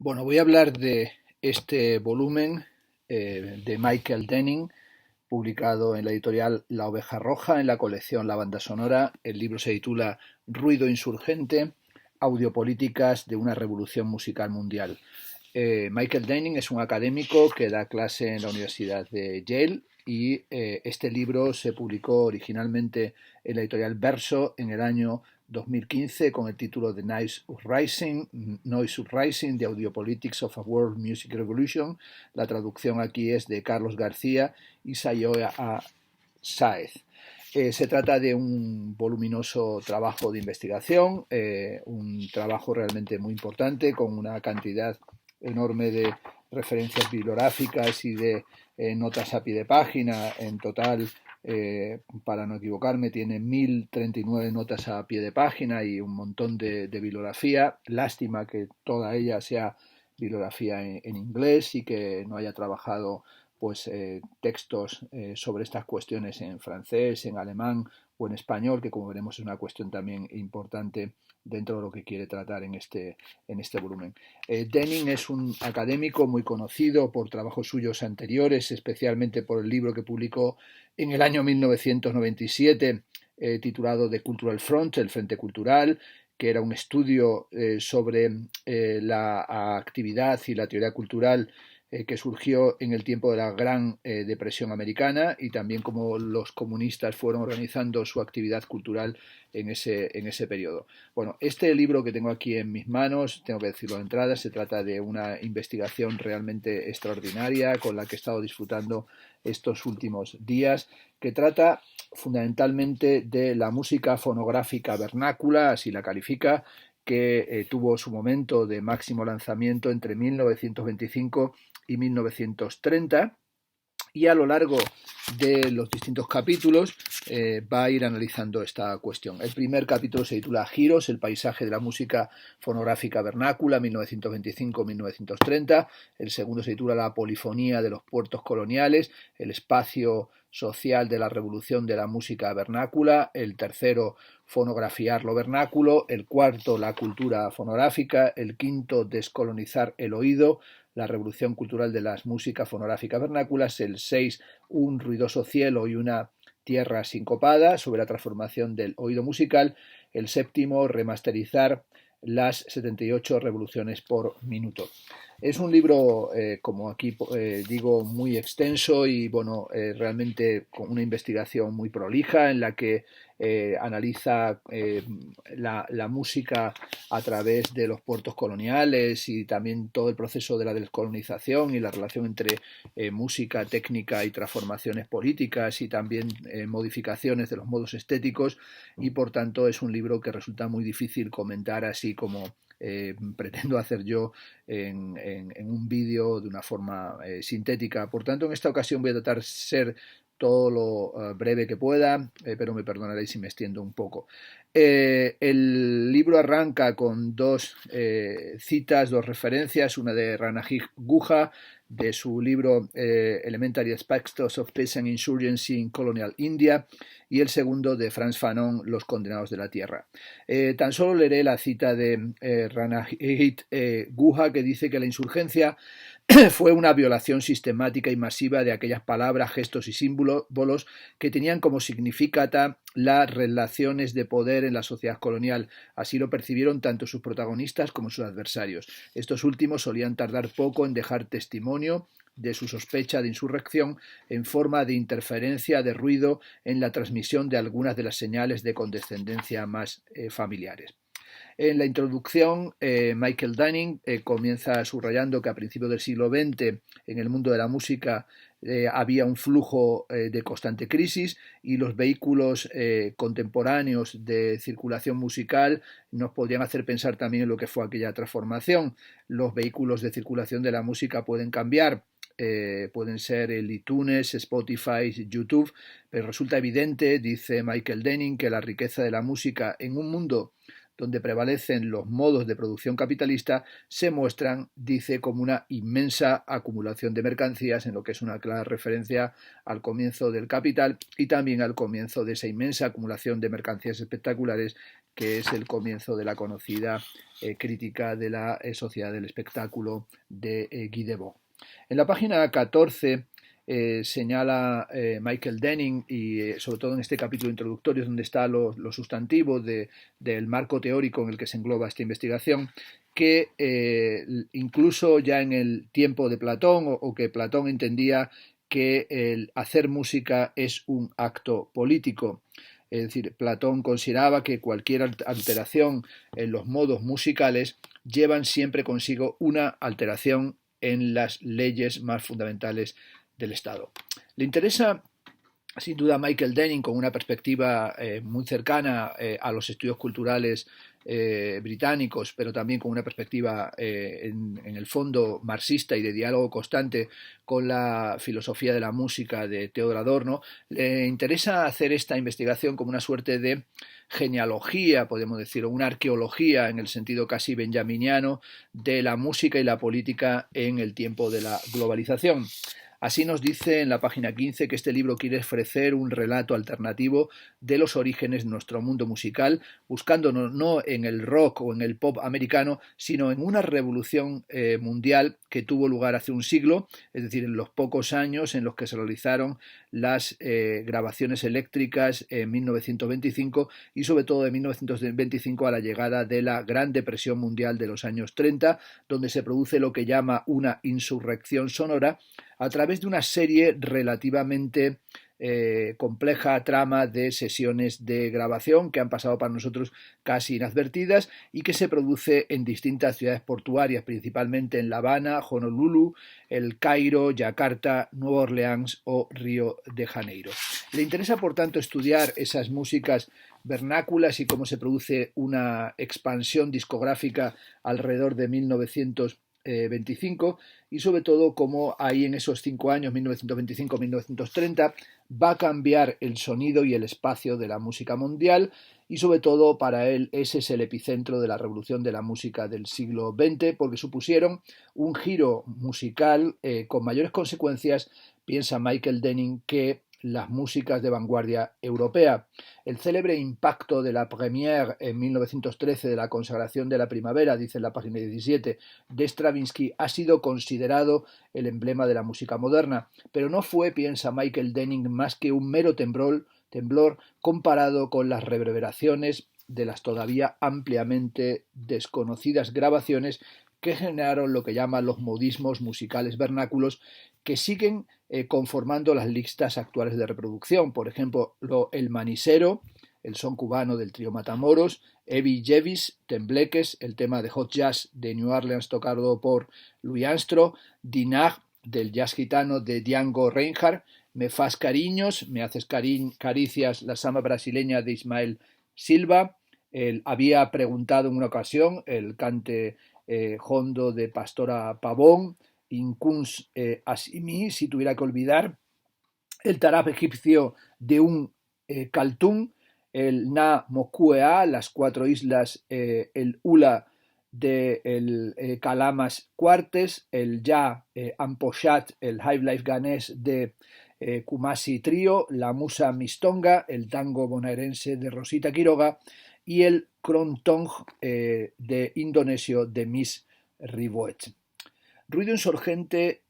Bueno, voy a hablar de este volumen de Michael Denning, publicado en la editorial La Oveja Roja, en la colección La Banda Sonora. El libro se titula Ruido Insurgente, Audiopolíticas de una Revolución Musical Mundial. Michael Denning es un académico que da clase en la Universidad de Yale y este libro se publicó originalmente en la editorial Verso en el año 2015 con el título de Noise Uprising, The Audiopolitics of a World Music Revolution. La traducción aquí es de Carlos García y Sayoa Sáez. Se trata de un voluminoso trabajo de investigación, un trabajo realmente muy importante con una cantidad enorme de referencias bibliográficas y de notas a pie de página. En total, para no equivocarme, tiene 1039 notas a pie de página y un montón de bibliografía. Lástima que toda ella sea bibliografía en inglés y que no haya trabajado pues textos sobre estas cuestiones en francés, en alemán o en español, que como veremos es una cuestión también importante dentro de lo que quiere tratar en este volumen. Denning es un académico muy conocido por trabajos suyos anteriores, especialmente por el libro que publicó en el año 1997, titulado The Cultural Front, el Frente Cultural, que era un estudio sobre la actividad y la teoría cultural que surgió en el tiempo de la Gran Depresión Americana y también cómo los comunistas fueron organizando su actividad cultural en ese periodo. Bueno, este libro que tengo aquí en mis manos, tengo que decirlo de entrada, se trata de una investigación realmente extraordinaria con la que he estado disfrutando estos últimos días, que trata fundamentalmente de la música fonográfica vernácula, así la califica, que tuvo su momento de máximo lanzamiento entre 1925 y 1930, y a lo largo de los distintos capítulos va a ir analizando esta cuestión. El primer capítulo se titula Giros, el paisaje de la música fonográfica vernácula 1925-1930. El segundo se titula La polifonía de los puertos coloniales, el espacio social de la revolución de la música vernácula. El tercero, Fonografiar lo vernáculo. El cuarto, La cultura fonográfica. El quinto, Descolonizar el oído, la revolución cultural de las músicas fonográficas vernáculas. El 6, Un ruidoso cielo y una tierra sincopada, sobre la transformación del oído musical. El séptimo, Remasterizar las 78 revoluciones por minuto. Es un libro, como aquí digo, muy extenso y bueno, realmente con una investigación muy prolija en la que analiza la música a través de los puertos coloniales y también todo el proceso de la descolonización y la relación entre música, técnica y transformaciones políticas y también modificaciones de los modos estéticos, y por tanto es un libro que resulta muy difícil comentar así como pretendo hacer yo en un vídeo de una forma sintética. Por tanto, en esta ocasión voy a tratar de ser todo lo breve que pueda, pero me perdonaréis si me extiendo un poco. El libro arranca con dos citas, dos referencias, una de Ranajit Guha, de su libro Elementary Aspects of Peace and Insurgency in Colonial India, y el segundo de Frantz Fanon, Los condenados de la tierra. Tan solo leeré la cita de Ranajit Guha, que dice que la insurgencia fue una violación sistemática y masiva de aquellas palabras, gestos y símbolos que tenían como significata las relaciones de poder en la sociedad colonial. Así lo percibieron tanto sus protagonistas como sus adversarios. Estos últimos solían tardar poco en dejar testimonio de su sospecha de insurrección en forma de interferencia de ruido en la transmisión de algunas de las señales de condescendencia más familiares. En la introducción, Michael Denning comienza subrayando que a principios del siglo XX en el mundo de la música había un flujo de constante crisis y los vehículos contemporáneos de circulación musical nos podrían hacer pensar también en lo que fue aquella transformación. Los vehículos de circulación de la música pueden cambiar, pueden ser el iTunes, Spotify, YouTube, pero resulta evidente, dice Michael Denning, que la riqueza de la música en un mundo donde prevalecen los modos de producción capitalista, se muestran, dice, como una inmensa acumulación de mercancías, en lo que es una clara referencia al comienzo del capital y también al comienzo de esa inmensa acumulación de mercancías espectaculares que es el comienzo de la conocida crítica de la sociedad del espectáculo de Guy Debord. En la página 14 señala Michael Denning, y sobre todo en este capítulo introductorio donde está los sustantivos del marco teórico en el que se engloba esta investigación, que incluso ya en el tiempo de Platón, o que Platón entendía que el hacer música es un acto político. Es decir, Platón consideraba que cualquier alteración en los modos musicales llevan siempre consigo una alteración en las leyes más fundamentales del Estado. Le interesa sin duda a Michael Denning con una perspectiva muy cercana a los estudios culturales británicos, pero también con una perspectiva en el fondo marxista y de diálogo constante con la filosofía de la música de Theodor Adorno. Le interesa hacer esta investigación como una suerte de genealogía, podemos decir, o una arqueología en el sentido casi benjaminiano de la música y la política en el tiempo de la globalización. Así nos dice en la página 15 que este libro quiere ofrecer un relato alternativo de los orígenes de nuestro mundo musical, buscándonos no en el rock o en el pop americano, sino en una revolución mundial que tuvo lugar hace un siglo, es decir, en los pocos años en los que se realizaron las grabaciones eléctricas en 1925 y sobre todo de 1925 a la llegada de la Gran Depresión Mundial de los años 30, donde se produce lo que llama una insurrección sonora a través de una serie relativamente compleja trama de sesiones de grabación que han pasado para nosotros casi inadvertidas y que se produce en distintas ciudades portuarias, principalmente en La Habana, Honolulu, El Cairo, Yakarta, Nueva Orleans o Río de Janeiro. Le interesa, por tanto, estudiar esas músicas vernáculas y cómo se produce una expansión discográfica alrededor de 1925 y sobre todo cómo ahí en esos 5 años, 1925-1930, va a cambiar el sonido y el espacio de la música mundial y sobre todo para él ese es el epicentro de la revolución de la música del siglo XX porque supusieron un giro musical con mayores consecuencias, piensa Michael Denning, que las músicas de vanguardia europea. El célebre impacto de la première en 1913 de la consagración de la primavera, dice en la página 17, de Stravinsky, ha sido considerado el emblema de la música moderna, pero no fue, piensa Michael Denning, más que un mero temblor comparado con las reverberaciones de las todavía ampliamente desconocidas grabaciones que generaron lo que llaman los modismos musicales vernáculos que siguen conformando las listas actuales de reproducción. Por ejemplo, el manisero, el son cubano del trío Matamoros, Evie Jevis, Tembleques, el tema de hot jazz de New Orleans tocado por Louis Armstrong, Dinah del jazz gitano de Django Reinhardt, Me fas cariños, Me haces caricias, la samba brasileña de Ismael Silva, había preguntado en una ocasión el cante hondo de Pastora Pavón, Incuns Asimi, si tuviera que olvidar, el tarab egipcio de Kaltum, el Na Mokuea, las 4 islas, el Ula de Kalamas Cuartes, el Ya Ampochat, el High Life ganés de Kumasi Trio, la Musa Mistonga, el tango bonaerense de Rosita Quiroga y el Krontong de indonesio de Miss Rivoet. Ruido insurgente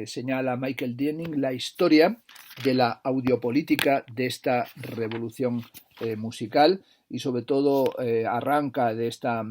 señala Michael Denning, la historia de la audiopolítica de esta revolución musical y sobre todo arranca de esta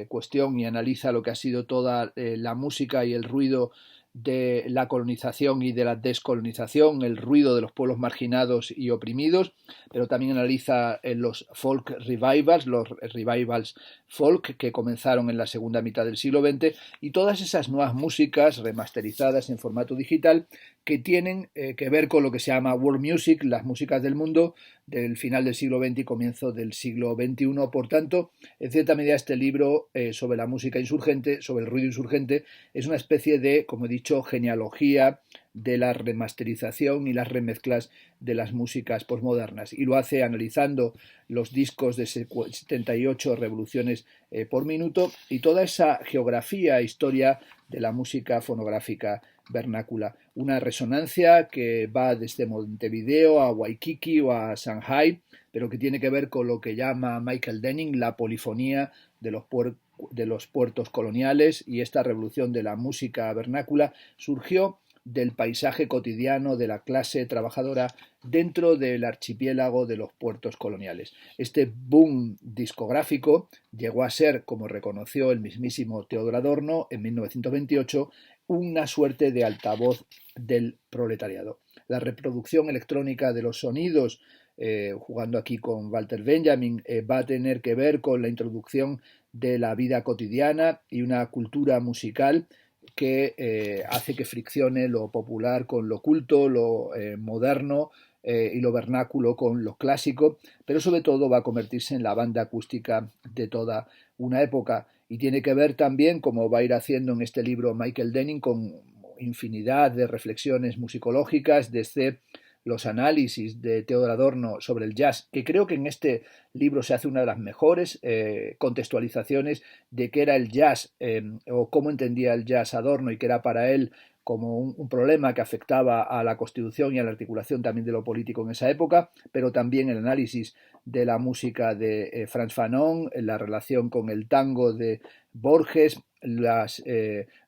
cuestión y analiza lo que ha sido toda la música y el ruido de la colonización y de la descolonización, el ruido de los pueblos marginados y oprimidos, pero también analiza los folk revivals, los revivals folk que comenzaron en la segunda mitad del siglo XX y todas esas nuevas músicas remasterizadas en formato digital que tienen que ver con lo que se llama world music, las músicas del mundo del final del siglo XX y comienzo del siglo XXI. Por tanto, en cierta medida este libro sobre la música insurgente, sobre el ruido insurgente, es una especie de, como he dicho, genealogía de la remasterización y las remezclas de las músicas posmodernas, y lo hace analizando los discos de 78 revoluciones por minuto y toda esa geografía e historia de la música fonográfica vernácula. Una resonancia que va desde Montevideo a Waikiki o a Shanghai, pero que tiene que ver con lo que llama Michael Denning la polifonía de los puertos coloniales, y esta revolución de la música vernácula surgió del paisaje cotidiano de la clase trabajadora dentro del archipiélago de los puertos coloniales. Este boom discográfico llegó a ser, como reconoció el mismísimo Theodor Adorno en 1928, una suerte de altavoz del proletariado. La reproducción electrónica de los sonidos, jugando aquí con Walter Benjamin, va a tener que ver con la introducción de la vida cotidiana y una cultura musical que hace que friccione lo popular con lo culto, lo moderno y lo vernáculo con lo clásico, pero sobre todo va a convertirse en la banda acústica de toda una época, y tiene que ver también, como va a ir haciendo en este libro Michael Denning, con infinidad de reflexiones musicológicas desde los análisis de Theodor Adorno sobre el jazz, que creo que en este libro se hace una de las mejores contextualizaciones de qué era el jazz o cómo entendía el jazz Adorno, y que era para él como un problema que afectaba a la constitución y a la articulación también de lo político en esa época, pero también el análisis de la música de Frantz Fanon, la relación con el tango de Borges, las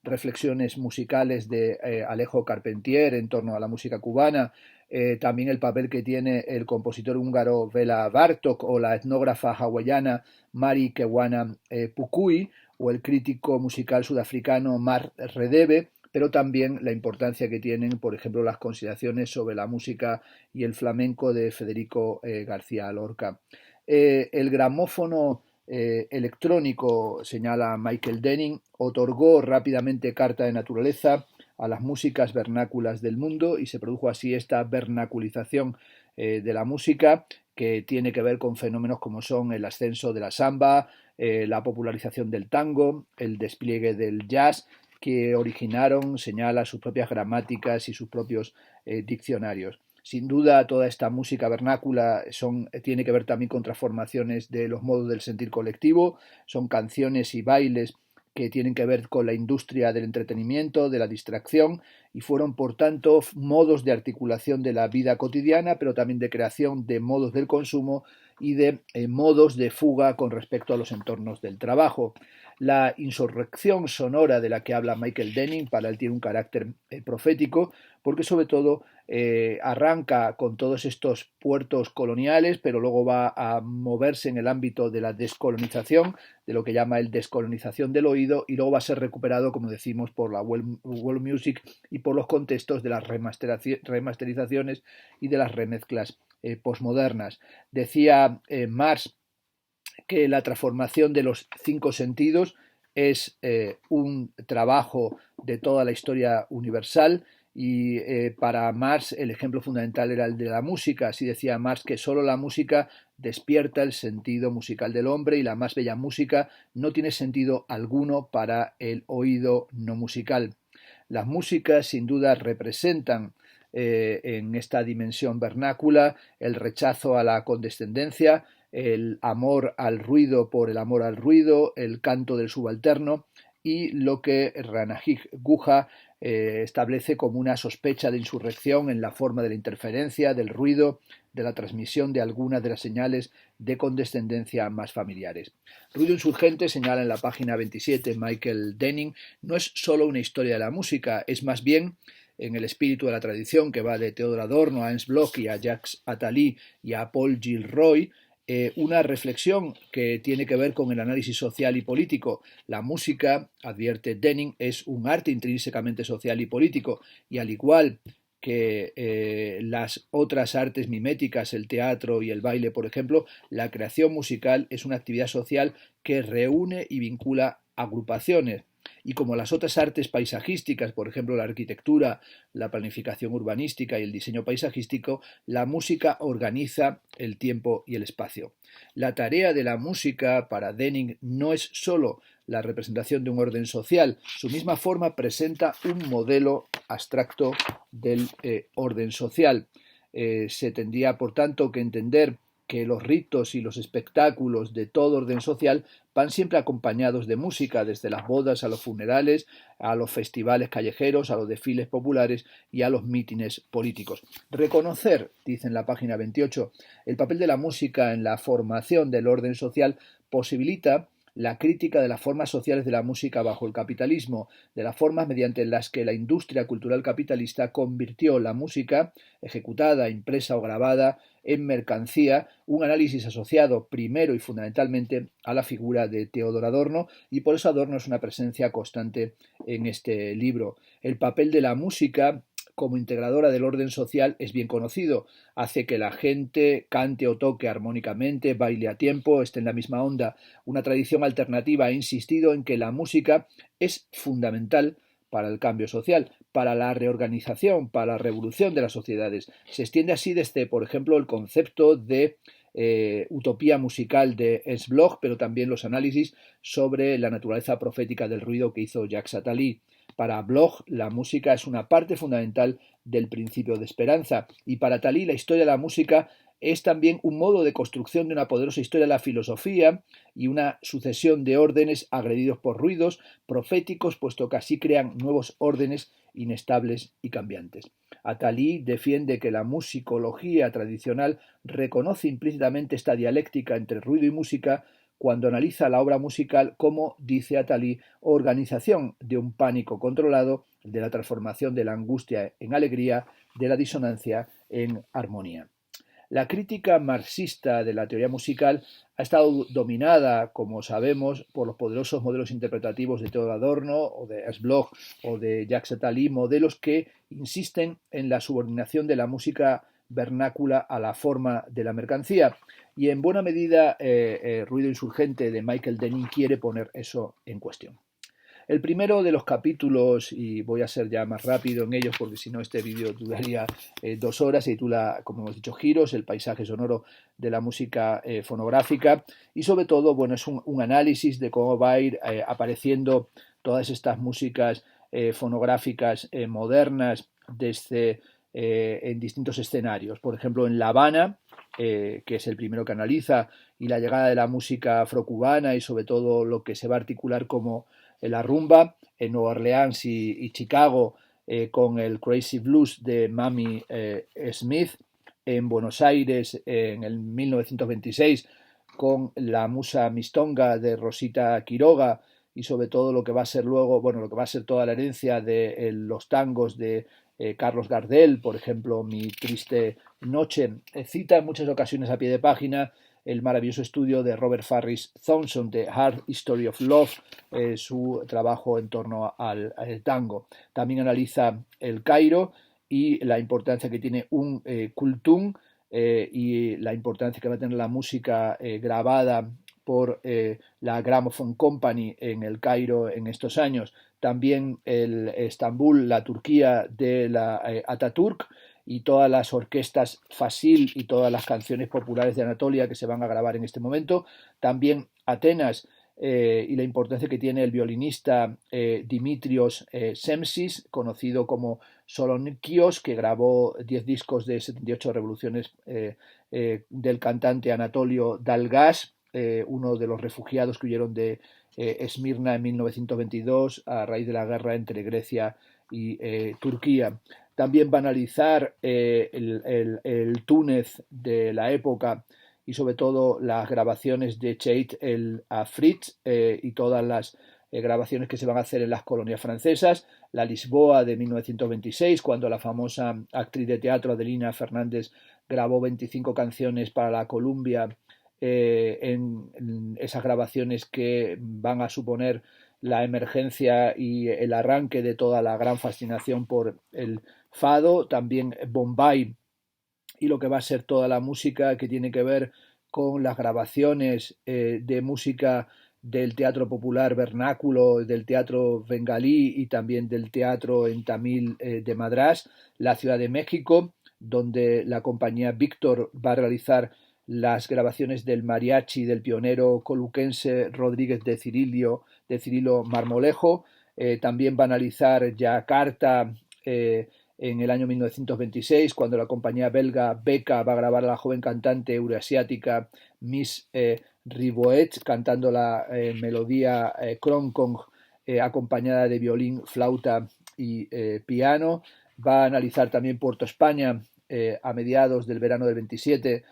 reflexiones musicales de Alejo Carpentier en torno a la música cubana, también el papel que tiene el compositor húngaro Béla Bartók o la etnógrafa hawaiana Mari Kewana Pukui, o el crítico musical sudafricano Mark Redebe, pero también la importancia que tienen, por ejemplo, las consideraciones sobre la música y el flamenco de Federico García Lorca. El gramófono electrónico, señala Michael Denning, otorgó rápidamente carta de naturaleza a las músicas vernáculas del mundo, y se produjo así esta vernaculización de la música, que tiene que ver con fenómenos como son el ascenso de la samba, la popularización del tango, el despliegue del jazz, que originaron, señala, sus propias gramáticas y sus propios diccionarios. Sin duda, toda esta música vernácula tiene que ver también con transformaciones de los modos del sentir colectivo, son canciones y bailes que tienen que ver con la industria del entretenimiento, de la distracción, y fueron, por tanto, modos de articulación de la vida cotidiana, pero también de creación de modos del consumo y de modos de fuga con respecto a los entornos del trabajo. La insurrección sonora de la que habla Michael Denning para él tiene un carácter profético, porque sobre todo arranca con todos estos puertos coloniales, pero luego va a moverse en el ámbito de la descolonización, de lo que llama el descolonización del oído, y luego va a ser recuperado, como decimos, por la world music y por los contextos de las remasterizaciones y de las remezclas posmodernas. Decía Marx que la transformación de los 5 sentidos es un trabajo de toda la historia universal, y para Marx el ejemplo fundamental era el de la música. Así decía Marx que solo la música despierta el sentido musical del hombre, y la más bella música no tiene sentido alguno para el oído no musical. Las músicas sin duda representan en esta dimensión vernácula el rechazo a la condescendencia, el amor al ruido por el amor al ruido, el canto del subalterno, y lo que Ranajig Guha establece como una sospecha de insurrección en la forma de la interferencia, del ruido, de la transmisión de algunas de las señales de condescendencia más familiares. Ruido insurgente, señala en la página 27 Michael Denning, no es solo una historia de la música, es más bien, en el espíritu de la tradición que va de Theodor Adorno a Ernst Bloch y a Jacques Attali y a Paul Gilroy, una reflexión que tiene que ver con el análisis social y político. La música, advierte Denning, es un arte intrínsecamente social y político, y al igual que las otras artes miméticas, el teatro y el baile, por ejemplo, la creación musical es una actividad social que reúne y vincula agrupaciones. y como las otras artes paisajísticas, por ejemplo la arquitectura, la planificación urbanística y el diseño paisajístico, la música organiza el tiempo y el espacio. La tarea de la música para Denning no es sólo la representación de un orden social, su misma forma presenta un modelo abstracto del orden social. Se tendría, por tanto, que entender que los ritos y los espectáculos de todo orden social van siempre acompañados de música, desde las bodas a los funerales, a los festivales callejeros, a los desfiles populares y a los mítines políticos. Reconocer, dice en la página 28, el papel de la música en la formación del orden social posibilita la crítica de las formas sociales de la música bajo el capitalismo, de las formas mediante las que la industria cultural capitalista convirtió la música, ejecutada, impresa o grabada, en mercancía, un análisis asociado primero y fundamentalmente a la figura de Theodor Adorno, y por eso Adorno es una presencia constante en este libro. El papel de la música como integradora del orden social es bien conocido. Hace que la gente cante o toque armónicamente, baile a tiempo, esté en la misma onda. Una tradición alternativa ha insistido en que la música es fundamental para el cambio social, para la reorganización, para la revolución de las sociedades. Se extiende así desde, por ejemplo, el concepto de utopía musical de Bloch, pero también los análisis sobre la naturaleza profética del ruido que hizo Jacques Attali. Para Bloch, la música es una parte fundamental del principio de esperanza, y para Attali la historia de la música es también un modo de construcción de una poderosa historia de la filosofía y una sucesión de órdenes agredidos por ruidos proféticos, puesto que así crean nuevos órdenes inestables y cambiantes. Attali defiende que la musicología tradicional reconoce implícitamente esta dialéctica entre ruido y música cuando analiza la obra musical como, dice Attali, organización de un pánico controlado, de la transformación de la angustia en alegría, de la disonancia en armonía. La crítica marxista de la teoría musical ha estado dominada, como sabemos, por los poderosos modelos interpretativos de Theodor Adorno o de Ernst Bloch o de Jacques Attali, modelos que insisten en la subordinación de la música vernácula a la forma de la mercancía. Y en buena medida, Ruido Insurgente de Michael Denning quiere poner eso en cuestión. El primero de los capítulos, y voy a ser ya más rápido en ellos porque si no este vídeo duraría 2 horas, se titula, como hemos dicho, Giros, el paisaje sonoro de la música fonográfica, y sobre todo, bueno, es un análisis de cómo va a ir apareciendo todas estas músicas fonográficas modernas desde en distintos escenarios. Por ejemplo, en La Habana, que es el primero que analiza, y la llegada de la música afrocubana y sobre todo lo que se va a articular como la rumba, en Nueva Orleans y Chicago con el Crazy Blues de Mamie Smith, en Buenos Aires en el 1926 con la musa mistonga de Rosita Quiroga, y sobre todo lo que va a ser luego, bueno, lo que va a ser toda la herencia de los tangos de Carlos Gardel, por ejemplo, Mi Triste Noche. Cita en muchas ocasiones a pie de página el maravilloso estudio de Robert Farris Thompson de Hard History of Love, su trabajo en torno al tango. También analiza el Cairo y la importancia que tiene un kultum y la importancia que va a tener la música grabada por la Gramophone Company en el Cairo en estos años. También el Estambul, la Turquía de la Ataturk, y todas las orquestas Fasil y todas las canciones populares de Anatolia que se van a grabar en este momento. También Atenas y la importancia que tiene el violinista Dimitrios Semsis, conocido como Solonikios, que grabó 10 discos de 78 revoluciones del cantante Anatolio Dalgas, uno de los refugiados que huyeron de Esmirna en 1922 a raíz de la guerra entre Grecia y Turquía. También va a analizar el Túnez de la época y sobre todo las grabaciones de Cheit el Afrit y todas las grabaciones que se van a hacer en las colonias francesas, la Lisboa de 1926, cuando la famosa actriz de teatro Adelina Fernández grabó 25 canciones para la Columbia, en esas grabaciones que van a suponer la emergencia y el arranque de toda la gran fascinación por el fado. También Bombay y lo que va a ser toda la música que tiene que ver con las grabaciones de música del teatro popular vernáculo, del teatro bengalí y también del teatro en tamil de Madrás, la Ciudad de México, donde la compañía Víctor va a realizar las grabaciones del mariachi del pionero coluquense Rodríguez de Cirilo Marmolejo. También va a analizar Yakarta en el año 1926, cuando la compañía belga Beca va a grabar a la joven cantante euroasiática Miss Riboet cantando la melodía Kronkong acompañada de violín, flauta y piano. Va a analizar también Puerto España a mediados del verano del 27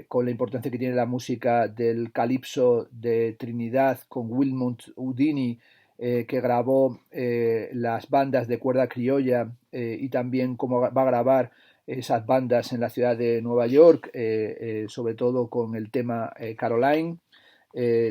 con la importancia que tiene la música del calipso de Trinidad con Wilmot Houdini, que grabó las bandas de cuerda criolla y también cómo va a grabar esas bandas en la ciudad de Nueva York, sobre todo con el tema Caroline.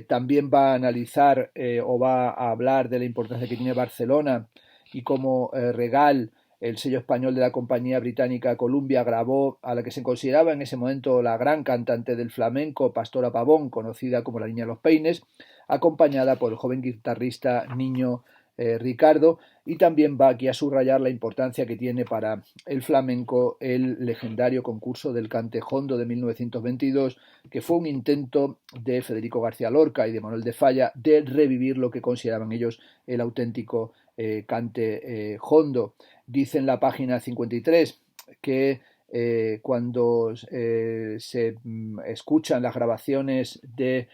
También va a analizar o va a hablar de la importancia que tiene Barcelona y cómo Regal, el sello español de la compañía británica Columbia, grabó a la que se consideraba en ese momento la gran cantante del flamenco, Pastora Pavón, conocida como la Niña de los Peines, acompañada por el joven guitarrista Niño Ricardo, y también va aquí a subrayar la importancia que tiene para el flamenco el legendario concurso del Cantejondo de 1922, que fue un intento de Federico García Lorca y de Manuel de Falla de revivir lo que consideraban ellos el auténtico cante jondo. Dice en la página 53 que cuando se escuchan las grabaciones de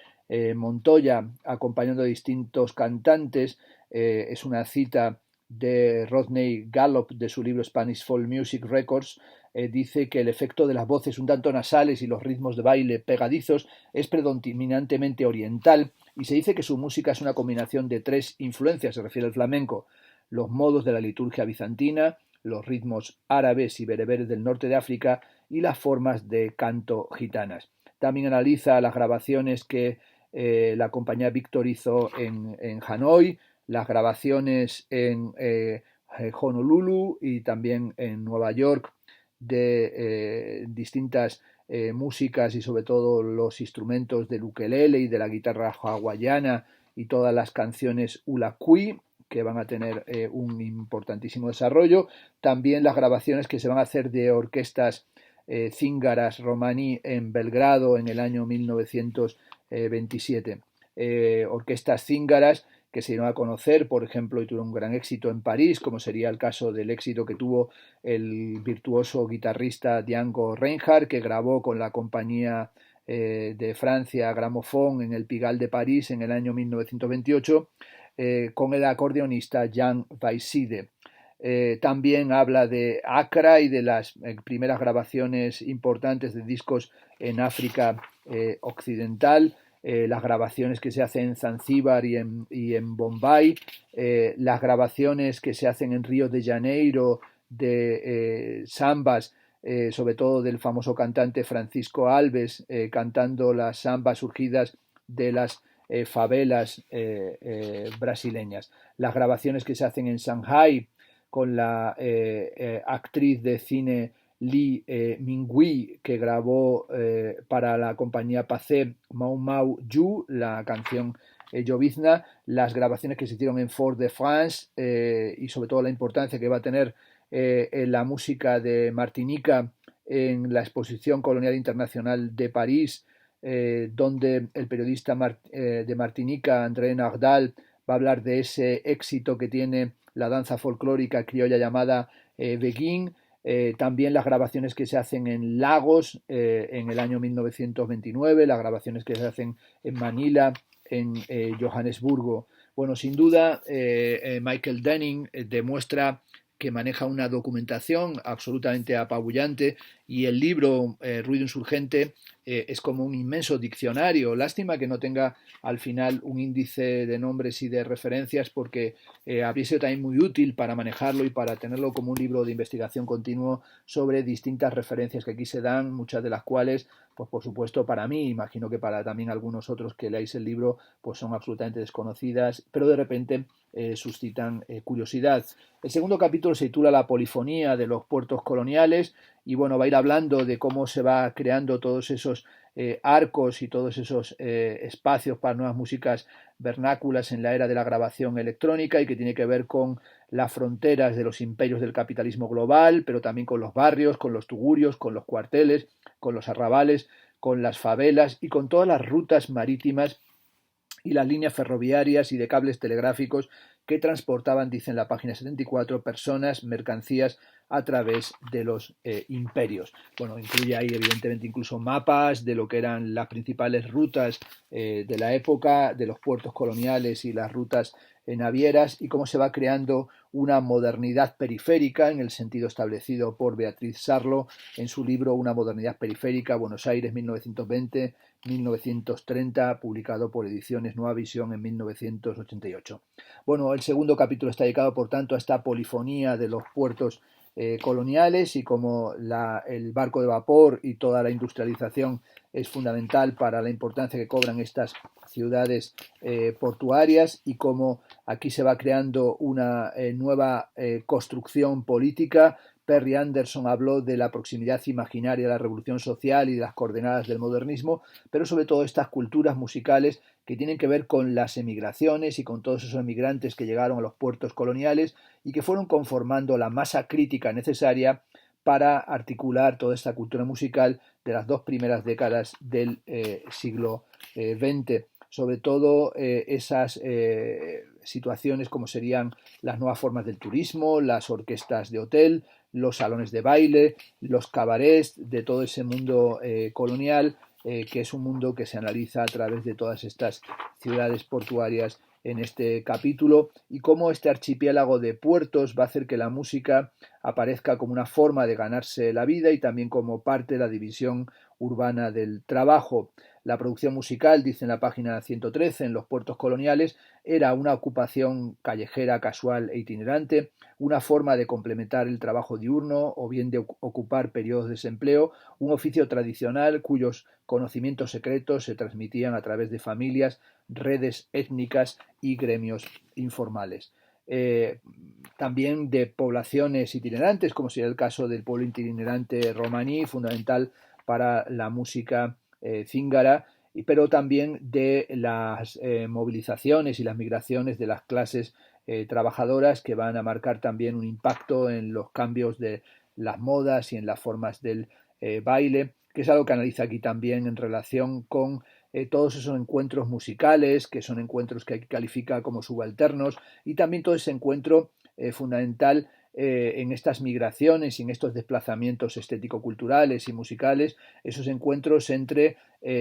Montoya acompañando a distintos cantantes, es una cita de Rodney Gallop de su libro Spanish Folk Music Records, dice que el efecto de las voces un tanto nasales y los ritmos de baile pegadizos es predominantemente oriental, y se dice que su música es una combinación de tres influencias, se refiere al flamenco: los modos de la liturgia bizantina, los ritmos árabes y bereberes del norte de África y las formas de canto gitanas. También analiza las grabaciones que la compañía Víctor hizo en Hanoi, las grabaciones en Honolulu y también en Nueva York de distintas músicas y sobre todo los instrumentos del ukelele y de la guitarra hawaiana y todas las canciones hula kui, que van a tener un importantísimo desarrollo. También las grabaciones que se van a hacer de orquestas cíngaras romaní en Belgrado en el año 1927. Orquestas cíngaras que se dieron a conocer, por ejemplo, y tuvieron un gran éxito en París, como sería el caso del éxito que tuvo el virtuoso guitarrista Django Reinhardt, que grabó con la compañía de Francia Gramophone en el Pigalle de París en el año 1928, con el acordeonista Jean Vaiside. También habla de Accra y de las primeras grabaciones importantes de discos en África occidental, las grabaciones que se hacen en Zanzíbar y en Bombay, las grabaciones que se hacen en Río de Janeiro de sambas, sobre todo del famoso cantante Francisco Alves, cantando las sambas surgidas de las favelas brasileñas. Las grabaciones que se hacen en Shanghai con la actriz de cine Lee Mingui, que grabó para la compañía Pacé Mau Mau Yu, la canción llovizna, las grabaciones que se hicieron en Fort-de-France y sobre todo la importancia que va a tener en la música de Martinica en la Exposición Colonial Internacional de París, donde el periodista de Martinica, André Nardal, va a hablar de ese éxito que tiene la danza folclórica criolla llamada Beguín. También las grabaciones que se hacen en Lagos en el año 1929, las grabaciones que se hacen en Manila, en Johannesburgo. Bueno, sin duda, Michael Denning demuestra que maneja una documentación absolutamente apabullante, y el libro Ruido Insurgente es como un inmenso diccionario. Lástima que no tenga al final un índice de nombres y de referencias, porque habría sido también muy útil para manejarlo y para tenerlo como un libro de investigación continuo sobre distintas referencias que aquí se dan, muchas de las cuales, pues por supuesto para mí, imagino que para también algunos otros que leáis el libro, pues son absolutamente desconocidas, pero de repente suscitan curiosidad. El segundo capítulo se titula La polifonía de los puertos coloniales, y bueno, va a ir hablando de cómo se va creando todos esos arcos y todos esos espacios para nuevas músicas vernáculas en la era de la grabación electrónica y que tiene que ver con las fronteras de los imperios del capitalismo global, pero también con los barrios, con los tugurios, con los cuarteles, con los arrabales, con las favelas y con todas las rutas marítimas y las líneas ferroviarias y de cables telegráficos que transportaban, dice en la página 74, personas, mercancías a través de los imperios. Bueno, incluye ahí evidentemente incluso mapas de lo que eran las principales rutas de la época, de los puertos coloniales y las rutas navieras y cómo se va creando una modernidad periférica en el sentido establecido por Beatriz Sarlo en su libro Una modernidad periférica, Buenos Aires 1920-1930, publicado por Ediciones Nueva Visión en 1988. Bueno, el segundo capítulo está dedicado, por tanto, a esta polifonía de los puertos coloniales y cómo el barco de vapor y toda la industrialización es fundamental para la importancia que cobran estas ciudades portuarias y cómo aquí se va creando una nueva construcción política. Perry Anderson habló de la proximidad imaginaria de la revolución social y de las coordenadas del modernismo, pero sobre todo estas culturas musicales que tienen que ver con las emigraciones y con todos esos emigrantes que llegaron a los puertos coloniales y que fueron conformando la masa crítica necesaria para articular toda esta cultura musical de las dos primeras décadas del siglo XX. Sobre todo esas situaciones como serían las nuevas formas del turismo, las orquestas de hotel, los salones de baile, los cabarets de todo ese mundo colonial, que es un mundo que se analiza a través de todas estas ciudades portuarias en este capítulo y cómo este archipiélago de puertos va a hacer que la música aparezca como una forma de ganarse la vida y también como parte de la división urbana del trabajo. La producción musical, dice en la página 113, en los puertos coloniales, era una ocupación callejera, casual e itinerante, una forma de complementar el trabajo diurno o bien de ocupar periodos de desempleo, un oficio tradicional cuyos conocimientos secretos se transmitían a través de familias, redes étnicas y gremios informales. También de poblaciones itinerantes, como sería el caso del pueblo itinerante romaní, fundamental para la música cíngara, pero también de las movilizaciones y las migraciones de las clases trabajadoras que van a marcar también un impacto en los cambios de las modas y en las formas del baile, que es algo que analiza aquí también en relación con todos esos encuentros musicales, que son encuentros que aquí califica como subalternos, y también todo ese encuentro fundamental en estas migraciones y en estos desplazamientos estético-culturales y musicales, esos encuentros entre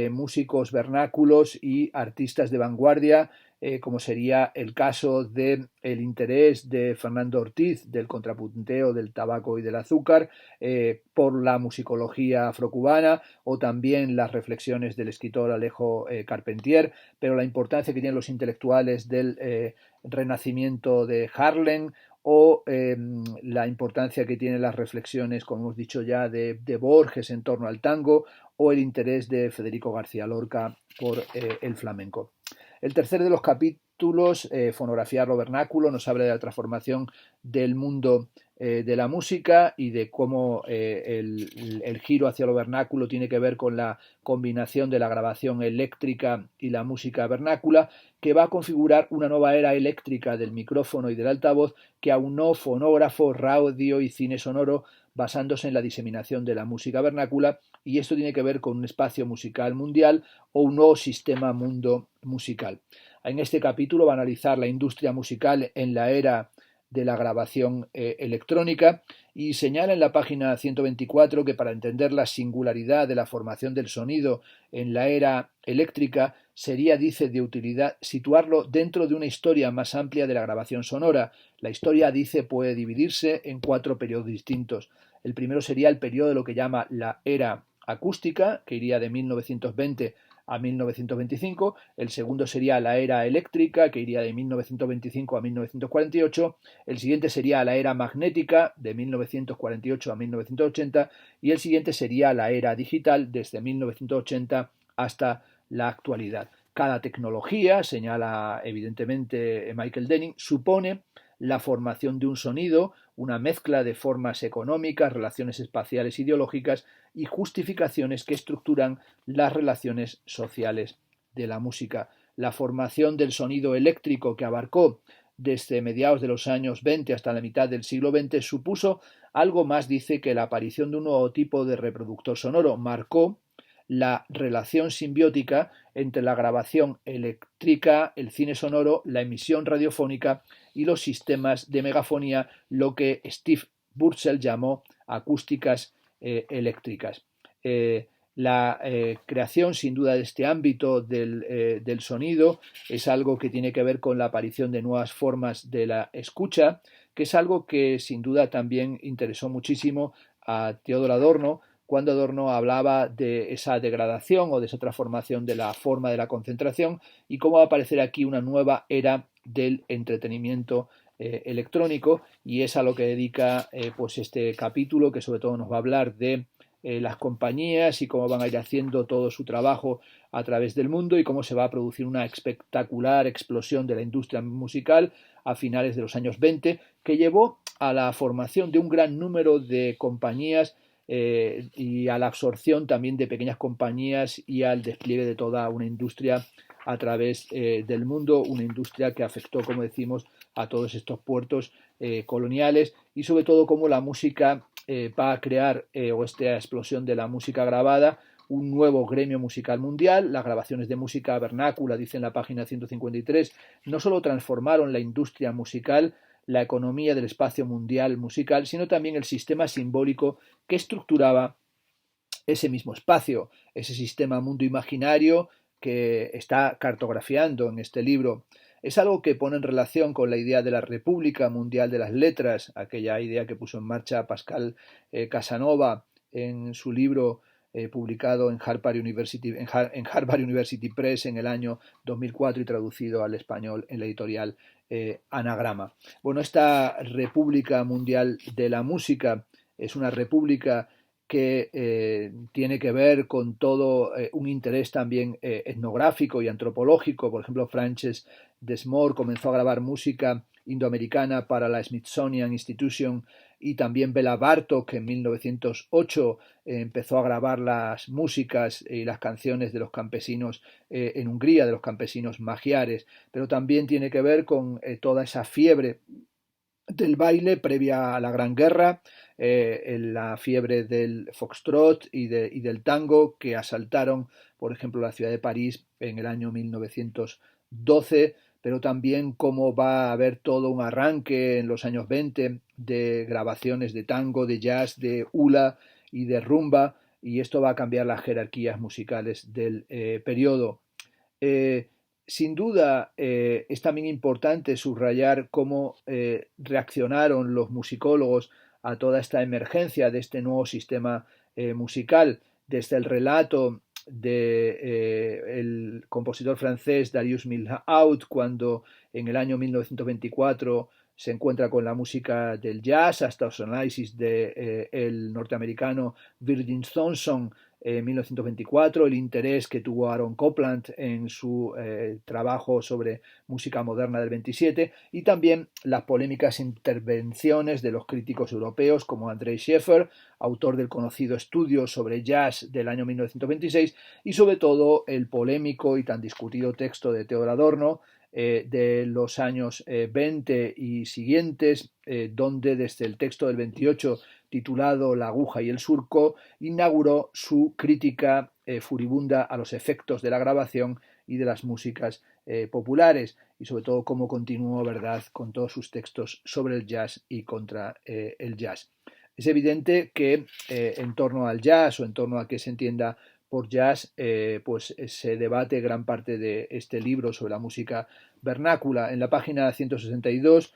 músicos vernáculos y artistas de vanguardia, como sería el caso del interés de Fernando Ortiz del contrapunteo del tabaco y del azúcar por la musicología afrocubana o también las reflexiones del escritor Alejo Carpentier, pero la importancia que tienen los intelectuales del renacimiento de Harlem o la importancia que tienen las reflexiones, como hemos dicho ya, de Borges en torno al tango o el interés de Federico García Lorca por el flamenco. El tercer de los capítulos, Fonografiar lo vernáculo, nos habla de la transformación del mundo de la música y de cómo el giro hacia lo vernáculo tiene que ver con la combinación de la grabación eléctrica y la música vernácula, que va a configurar una nueva era eléctrica del micrófono y del altavoz que aunó fonógrafo, radio y cine sonoro basándose en la diseminación de la música vernácula, y esto tiene que ver con un espacio musical mundial o un nuevo sistema mundo musical. En este capítulo va a analizar la industria musical en la era de la grabación electrónica y señala en la página 124 que para entender la singularidad de la formación del sonido en la era eléctrica sería, dice, de utilidad situarlo dentro de una historia más amplia de la grabación sonora. La historia, dice, puede dividirse en 4 periodos distintos. El primero sería el periodo de lo que llama la era acústica, que iría de 1920 a 1925, el segundo sería la era eléctrica, que iría de 1925 a 1948, el siguiente sería la era magnética, de 1948 a 1980, y el siguiente sería la era digital, desde 1980 hasta la actualidad. Cada tecnología, señala evidentemente Michael Denning, supone la formación de un sonido, una mezcla de formas económicas, relaciones espaciales ideológicas y justificaciones que estructuran las relaciones sociales de la música. La formación del sonido eléctrico, que abarcó desde mediados de los años 20 hasta la mitad del siglo XX, supuso algo más, dice, que la aparición de un nuevo tipo de reproductor sonoro. Marcó la relación simbiótica entre la grabación eléctrica, el cine sonoro, la emisión radiofónica y los sistemas de megafonía, lo que Steve Purcell llamó acústicas eléctricas. La creación, sin duda, de este ámbito del sonido es algo que tiene que ver con la aparición de nuevas formas de la escucha, que es algo que sin duda también interesó muchísimo a Theodor Adorno, cuando Adorno hablaba de esa degradación o de esa transformación de la forma de la concentración y cómo va a aparecer aquí una nueva era del entretenimiento electrónico, y es a lo que dedica pues este capítulo, que sobre todo nos va a hablar de las compañías y cómo van a ir haciendo todo su trabajo a través del mundo y cómo se va a producir una espectacular explosión de la industria musical a finales de los años 20, que llevó a la formación de un gran número de compañías y a la absorción también de pequeñas compañías y al despliegue de toda una industria a través del mundo, una industria que afectó, como decimos, a todos estos puertos coloniales, y sobre todo cómo la música va a crear, o esta explosión de la música grabada, un nuevo gremio musical mundial. Las grabaciones de música vernácula, dice en la página 153, no solo transformaron la industria musical, la economía del espacio mundial musical, sino también el sistema simbólico que estructuraba ese mismo espacio, ese sistema mundo imaginario que está cartografiando en este libro. Es algo que pone en relación con la idea de la República Mundial de las Letras, aquella idea que puso en marcha Pascal Casanova en su libro publicado en Harvard University Press en el año 2004 y traducido al español en la editorial Anagrama. Bueno, esta República Mundial de la Música es una república que tiene que ver con todo un interés también etnográfico y antropológico. Por ejemplo, Frances Desmore comenzó a grabar música indoamericana para la Smithsonian Institution, y también Bela Bartók, que en 1908 empezó a grabar las músicas y las canciones de los campesinos en Hungría, de los campesinos magiares. Pero también tiene que ver con toda esa fiebre del baile previa a la Gran Guerra, la fiebre del foxtrot y del tango, que asaltaron, por ejemplo, la ciudad de París en el año 1912, pero también cómo va a haber todo un arranque en los años 20 de grabaciones de tango, de jazz, de hula y de rumba, y esto va a cambiar las jerarquías musicales del periodo. Sin duda, es también importante subrayar cómo reaccionaron los musicólogos a toda esta emergencia de este nuevo sistema musical, desde el relato del compositor francés Darius Milhaud, cuando en el año 1924 se encuentra con la música del jazz, hasta los análisis del norteamericano Virgin Thomson en 1924, el interés que tuvo Aaron Copland en su trabajo sobre música moderna del 27, y también las polémicas intervenciones de los críticos europeos como Andrei Schäfer, autor del conocido estudio sobre jazz del año 1926, y sobre todo el polémico y tan discutido texto de Theodor Adorno de los años 20 y siguientes, donde desde el texto del 28 titulado La aguja y el surco, inauguró su crítica furibunda a los efectos de la grabación y de las músicas populares, y sobre todo cómo continuó, ¿verdad?, con todos sus textos sobre el jazz y contra el jazz. Es evidente que en torno al jazz, o en torno a qué se entienda por jazz, pues se debate gran parte de este libro sobre la música vernácula. En la página 162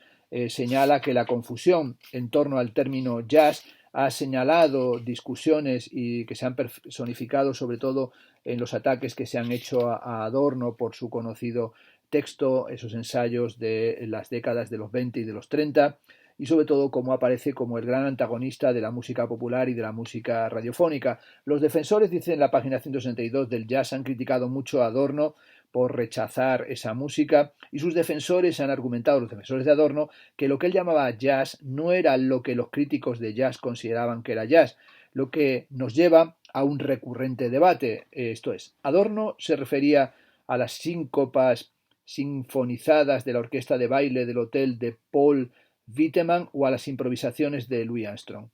señala que la confusión en torno al término jazz ha señalado discusiones y que se han personificado sobre todo en los ataques que se han hecho a Adorno por su conocido texto, esos ensayos de las décadas de los 20 y de los 30, y sobre todo cómo aparece como el gran antagonista de la música popular y de la música radiofónica. Los defensores, dice en la página 162 del jazz, han criticado mucho a Adorno por rechazar esa música, y sus defensores han argumentado, los defensores de Adorno, que lo que él llamaba jazz no era lo que los críticos de jazz consideraban que era jazz, lo que nos lleva a un recurrente debate. Esto es, Adorno se refería a las síncopas sinfonizadas de la orquesta de baile del hotel de Paul Wittemann o a las improvisaciones de Louis Armstrong.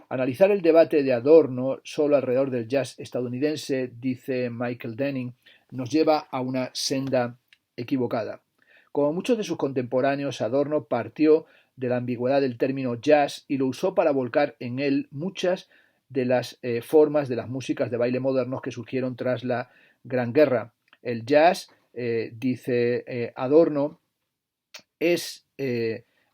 Analizar el debate de Adorno solo alrededor del jazz estadounidense, dice Michael Denning, nos lleva a una senda equivocada. Como muchos de sus contemporáneos, Adorno partió de la ambigüedad del término jazz y lo usó para volcar en él muchas de las formas de las músicas de baile modernos que surgieron tras la Gran Guerra. El jazz, dice Adorno, es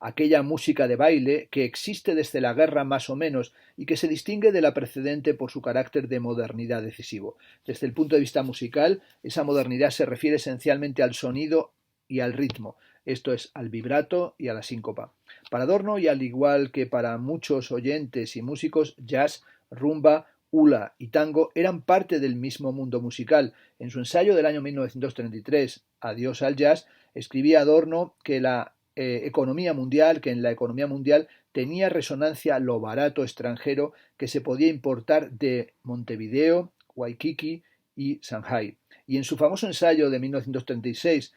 aquella música de baile que existe desde la guerra más o menos y que se distingue de la precedente por su carácter de modernidad decisivo. Desde el punto de vista musical, esa modernidad se refiere esencialmente al sonido y al ritmo, esto es, al vibrato y a la síncopa. Para Adorno, y al igual que para muchos oyentes y músicos, jazz, rumba, hula y tango eran parte del mismo mundo musical. En su ensayo del año 1933, Adiós al jazz, escribía Adorno que en la economía mundial tenía resonancia lo barato extranjero que se podía importar de Montevideo, Waikiki y Shanghai. Y en su famoso ensayo de 1936,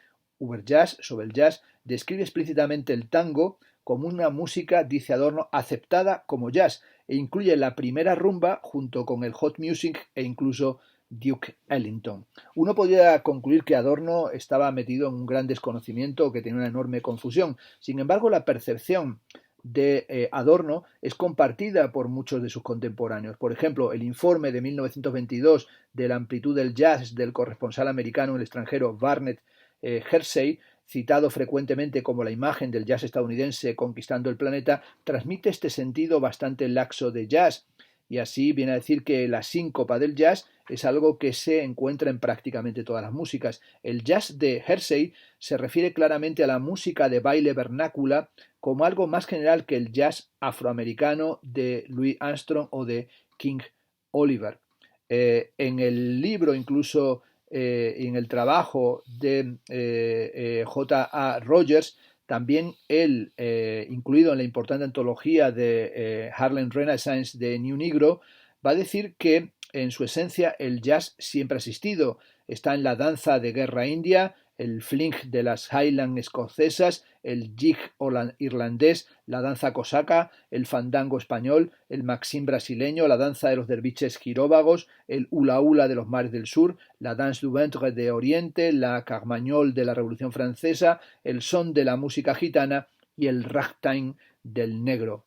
sobre el jazz, describe explícitamente el tango como una música, dice Adorno, aceptada como jazz, e incluye la primera rumba junto con el hot music e incluso Duke Ellington. Uno podría concluir que Adorno estaba metido en un gran desconocimiento o que tenía una enorme confusión. Sin embargo, la percepción de Adorno es compartida por muchos de sus contemporáneos. Por ejemplo, el informe de 1922 de la amplitud del jazz del corresponsal americano en el extranjero Barnett Hersey, citado frecuentemente como la imagen del jazz estadounidense conquistando el planeta, transmite este sentido bastante laxo de jazz. Y así viene a decir que la síncopa del jazz es algo que se encuentra en prácticamente todas las músicas. El jazz de Hersey se refiere claramente a la música de baile vernácula como algo más general que el jazz afroamericano de Louis Armstrong o de King Oliver. En el libro, incluso en el trabajo de J.A. Rogers, también él, incluido en la importante antología de Harlem Renaissance de New Negro, va a decir que en su esencia el jazz siempre ha existido. Está en la danza de guerra india, el fling de las Highland escocesas, el jig irlandés, la danza cosaca, el fandango español, el maxim brasileño, la danza de los derviches giróvagos, el hula hula de los mares del sur, la danse du ventre de Oriente, la carmagnole de la Revolución Francesa, el son de la música gitana y el ragtime del negro.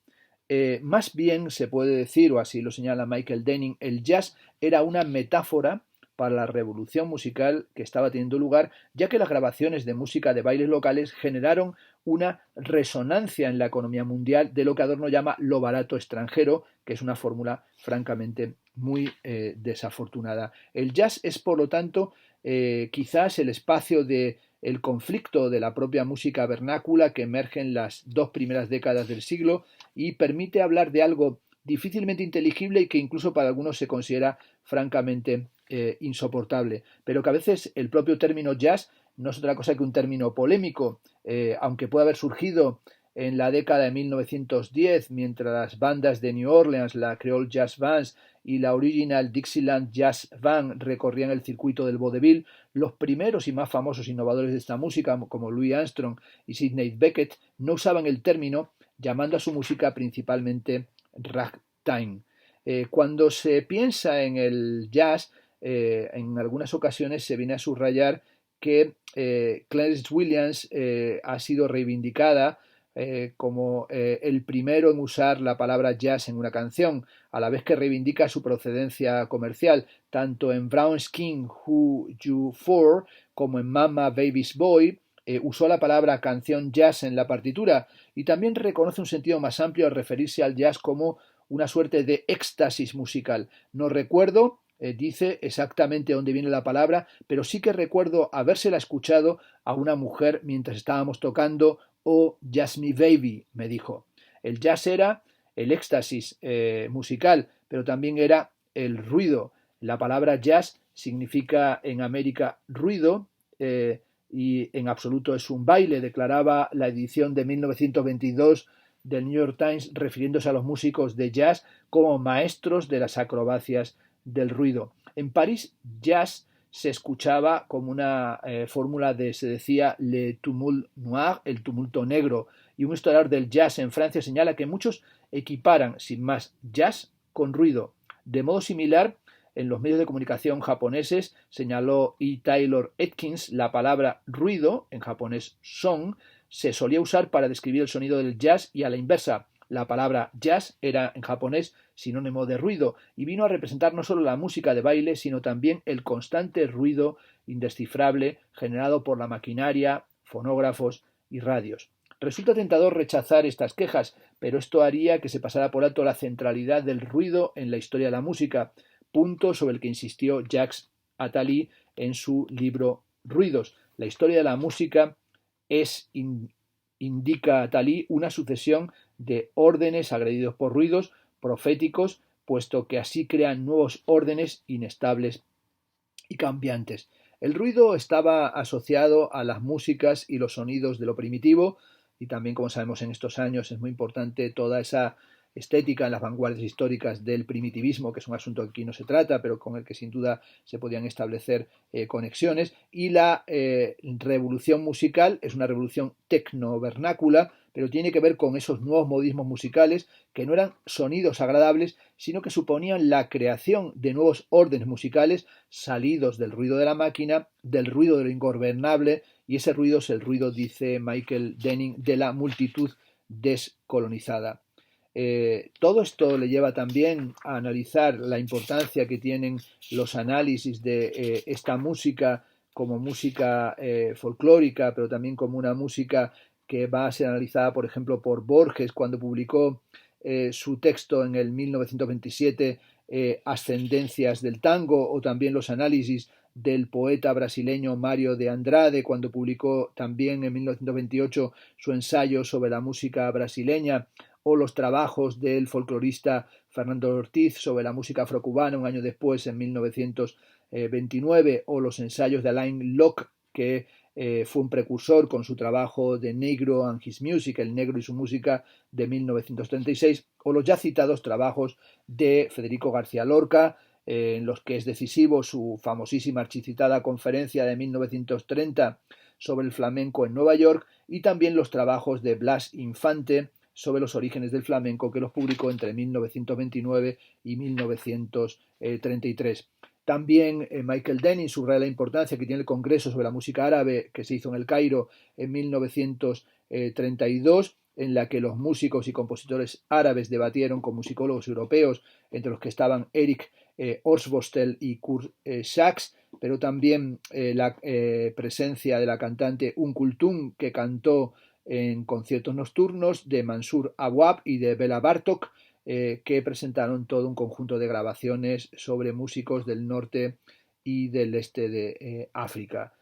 Más bien se puede decir, o así lo señala Michael Denning, el jazz era una metáfora para la revolución musical que estaba teniendo lugar, ya que las grabaciones de música de bailes locales generaron una resonancia en la economía mundial de lo que Adorno llama lo barato extranjero, que es una fórmula francamente muy desafortunada. El jazz es, por lo tanto, quizás el espacio de el conflicto de la propia música vernácula que emerge en las dos primeras décadas del siglo y permite hablar de algo difícilmente inteligible y que incluso para algunos se considera francamente insoportable, pero que a veces el propio término jazz no es otra cosa que un término polémico, aunque puede haber surgido en la década de 1910, mientras las bandas de New Orleans, la Creole Jazz Band y la Original Dixieland Jazz Band recorrían el circuito del vodevil, los primeros y más famosos innovadores de esta música, como Louis Armstrong y Sidney Bechet, no usaban el término, llamando a su música principalmente ragtime. Cuando se piensa en el jazz, en algunas ocasiones se viene a subrayar que Clarence Williams ha sido reivindicada como el primero en usar la palabra jazz en una canción, a la vez que reivindica su procedencia comercial, tanto en Brown Skin Who You For como en Mama Baby's Boy. Usó la palabra canción jazz en la partitura y también reconoce un sentido más amplio al referirse al jazz como una suerte de éxtasis musical. No recuerdo, dice exactamente dónde viene la palabra, pero sí que recuerdo habérsela escuchado a una mujer mientras estábamos tocando "Oh, Jazz Me Baby", me dijo. El jazz era el éxtasis musical, pero también era el ruido. La palabra jazz significa en América ruido y en absoluto es un baile, declaraba la edición de 1922 del New York Times, refiriéndose a los músicos de jazz como maestros de las acrobacias del ruido. En París, jazz se escuchaba como una fórmula se decía le tumulte noir, el tumulto negro, y un historiador del jazz en Francia señala que muchos equiparan, sin más, jazz con ruido. De modo similar, en los medios de comunicación japoneses, señaló E. Taylor Atkins, la palabra ruido, en japonés son, se solía usar para describir el sonido del jazz y a la inversa. La palabra jazz era en japonés sinónimo de ruido y vino a representar no solo la música de baile, sino también el constante ruido indescifrable generado por la maquinaria, fonógrafos y radios. Resulta tentador rechazar estas quejas, pero esto haría que se pasara por alto la centralidad del ruido en la historia de la música, punto sobre el que insistió Jacques Attali en su libro Ruidos. La historia de la música es, indica Attali, una sucesión de órdenes agredidos por ruidos proféticos, puesto que así crean nuevos órdenes inestables y cambiantes. El ruido estaba asociado a las músicas y los sonidos de lo primitivo, y también, como sabemos, en estos años es muy importante toda esa estética en las vanguardias históricas del primitivismo, que es un asunto que aquí no se trata, pero con el que sin duda se podían establecer conexiones, y la revolución musical es una revolución tecno-vernácula, pero tiene que ver con esos nuevos modismos musicales que no eran sonidos agradables, sino que suponían la creación de nuevos órdenes musicales salidos del ruido de la máquina, del ruido de lo ingobernable, y ese ruido es el ruido, dice Michael Denning, de la multitud descolonizada. Todo esto le lleva también a analizar la importancia que tienen los análisis de esta música como música folclórica, pero también como una música que va a ser analizada, por ejemplo, por Borges cuando publicó su texto en el 1927, Ascendencias del Tango, o también los análisis del poeta brasileño Mário de Andrade cuando publicó también en 1928 su ensayo sobre la música brasileña, o los trabajos del folclorista Fernando Ortiz sobre la música afrocubana un año después, en 1929, o los ensayos de Alain Locke, que fue un precursor con su trabajo de Negro and His Music, El negro y su música, de 1936, o los ya citados trabajos de Federico García Lorca, en los que es decisivo su famosísima archicitada conferencia de 1930 sobre el flamenco en Nueva York, y también los trabajos de Blas Infante sobre los orígenes del flamenco, que los publicó entre 1929 y 1933. También Michael Denning subraya la importancia que tiene el Congreso sobre la música árabe que se hizo en el Cairo en 1932, en la que los músicos y compositores árabes debatieron con musicólogos europeos, entre los que estaban Eric Orzbostel y Kurt Sachs, pero también la presencia de la cantante Kulthum, que cantó en conciertos nocturnos, de Mansur Awab y de Bela Bartok, que presentaron todo un conjunto de grabaciones sobre músicos del norte y del este de África.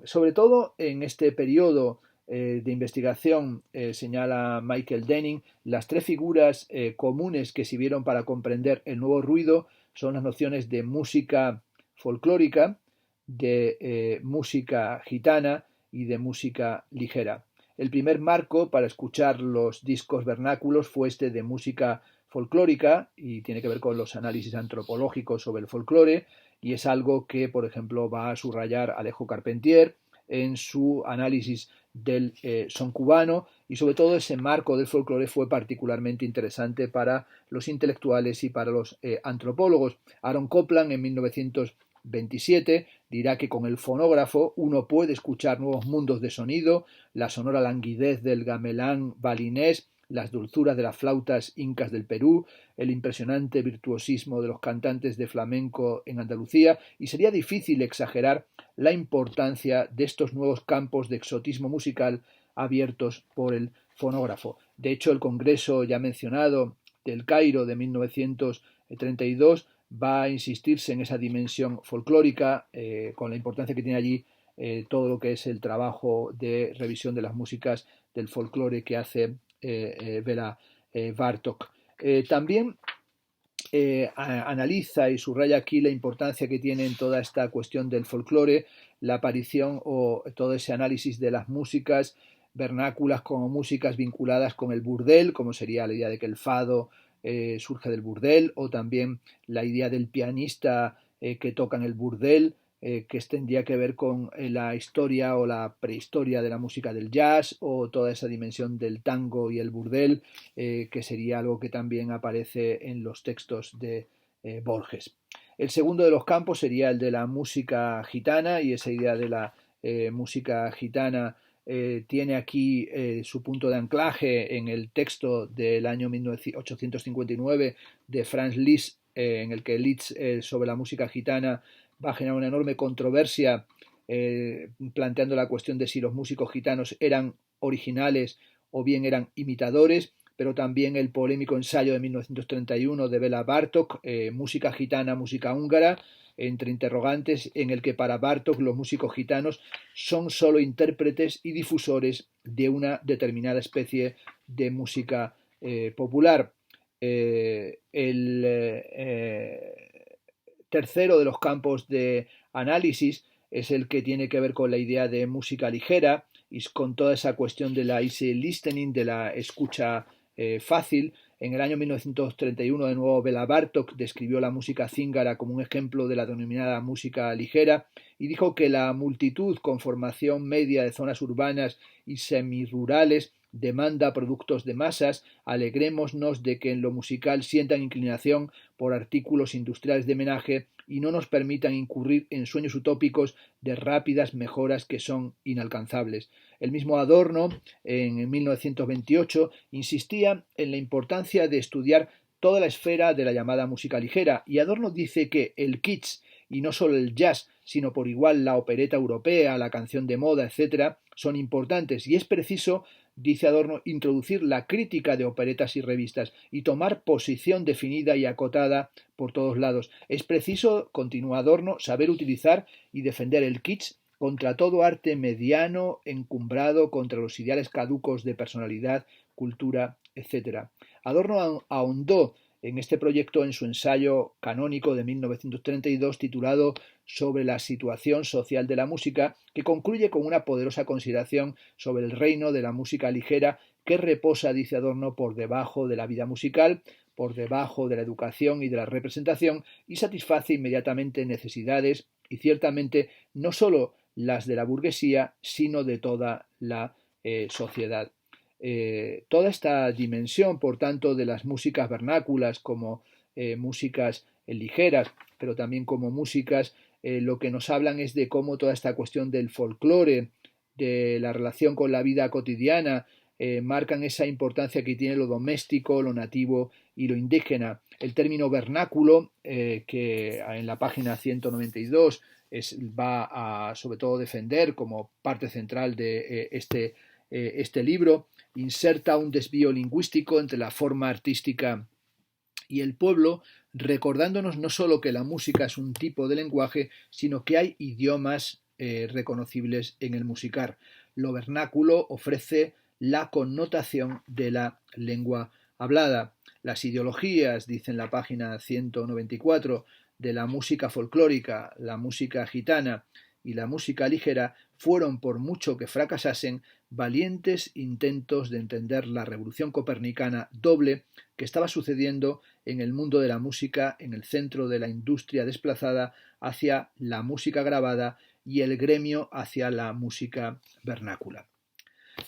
Sobre todo en este periodo de investigación, señala Michael Denning, las tres figuras comunes que sirvieron para comprender el nuevo ruido son las nociones de música folclórica, de música gitana y de música ligera. El primer marco para escuchar los discos vernáculos fue este de música folclórica, y tiene que ver con los análisis antropológicos sobre el folclore, y es algo que, por ejemplo, va a subrayar Alejo Carpentier en su análisis del son cubano, y sobre todo ese marco del folclore fue particularmente interesante para los intelectuales y para los antropólogos. Aaron Copland, en 1927, dirá que con el fonógrafo uno puede escuchar nuevos mundos de sonido, la sonora languidez del gamelán balinés, las dulzuras de las flautas incas del Perú, el impresionante virtuosismo de los cantantes de flamenco en Andalucía, y sería difícil exagerar la importancia de estos nuevos campos de exotismo musical abiertos por el fonógrafo. De hecho, el congreso ya mencionado del Cairo de 1932 va a insistirse en esa dimensión folclórica, con la importancia que tiene allí todo lo que es el trabajo de revisión de las músicas del folclore que hace Bela Bartok. También analiza y subraya aquí la importancia que tiene en toda esta cuestión del folclore, la aparición o todo ese análisis de las músicas vernáculas como músicas vinculadas con el burdel, como sería la idea de que el fado surge del burdel, o también la idea del pianista que toca en el burdel, que tendría que ver con la historia o la prehistoria de la música del jazz, o toda esa dimensión del tango y el burdel, que sería algo que también aparece en los textos de Borges. El segundo de los campos sería el de la música gitana, y esa idea de la música gitana tiene aquí su punto de anclaje en el texto del año 1859 de Franz Liszt, en el que Liszt sobre la música gitana va a generar una enorme controversia, planteando la cuestión de si los músicos gitanos eran originales o bien eran imitadores, pero también el polémico ensayo de 1931 de Béla Bartók, Música gitana, música húngara, entre interrogantes, en el que para Bartók los músicos gitanos son solo intérpretes y difusores de una determinada especie de música popular. El tercero de los campos de análisis es el que tiene que ver con la idea de música ligera y con toda esa cuestión de la easy listening, de la escucha fácil. En el año 1931, de nuevo, Béla Bartók describió la música zíngara como un ejemplo de la denominada música ligera y dijo que la multitud con formación media de zonas urbanas y semirurales demanda productos de masas. Alegrémonos de que en lo musical sientan inclinación por artículos industriales de menaje y no nos permitan incurrir en sueños utópicos de rápidas mejoras que son inalcanzables. El mismo Adorno, en 1928, insistía en la importancia de estudiar toda la esfera de la llamada música ligera, y Adorno dice que el kitsch, y no solo el jazz, sino por igual la opereta europea, la canción de moda, etc., son importantes, y es preciso, dice Adorno, introducir la crítica de operetas y revistas y tomar posición definida y acotada por todos lados. Es preciso, continúa Adorno, saber utilizar y defender el kitsch contra todo arte mediano, encumbrado, contra los ideales caducos de personalidad, cultura, etc. Adorno ahondó en este proyecto en su ensayo canónico de 1932 titulado Sobre la situación social de la música, que concluye con una poderosa consideración sobre el reino de la música ligera que reposa, dice Adorno, por debajo de la vida musical, por debajo de la educación y de la representación, y satisface inmediatamente necesidades y ciertamente no sólo las de la burguesía, sino de toda la sociedad. Toda esta dimensión, por tanto, de las músicas vernáculas como músicas ligeras, pero también como músicas, lo que nos hablan es de cómo toda esta cuestión del folclore, de la relación con la vida cotidiana, marcan esa importancia que tiene lo doméstico, lo nativo y lo indígena. El término vernáculo, que en la página 192 va a sobre todo defender como parte central de este libro, inserta un desvío lingüístico entre la forma artística y el pueblo, recordándonos no solo que la música es un tipo de lenguaje, sino que hay idiomas reconocibles en el musicar. Lo vernáculo ofrece la connotación de la lengua hablada. Las ideologías, dice en la página 194, de la música folclórica, la música gitana y la música ligera fueron, por mucho que fracasasen, valientes intentos de entender la revolución copernicana doble que estaba sucediendo en el mundo de la música, en el centro de la industria desplazada hacia la música grabada y el gremio hacia la música vernácula.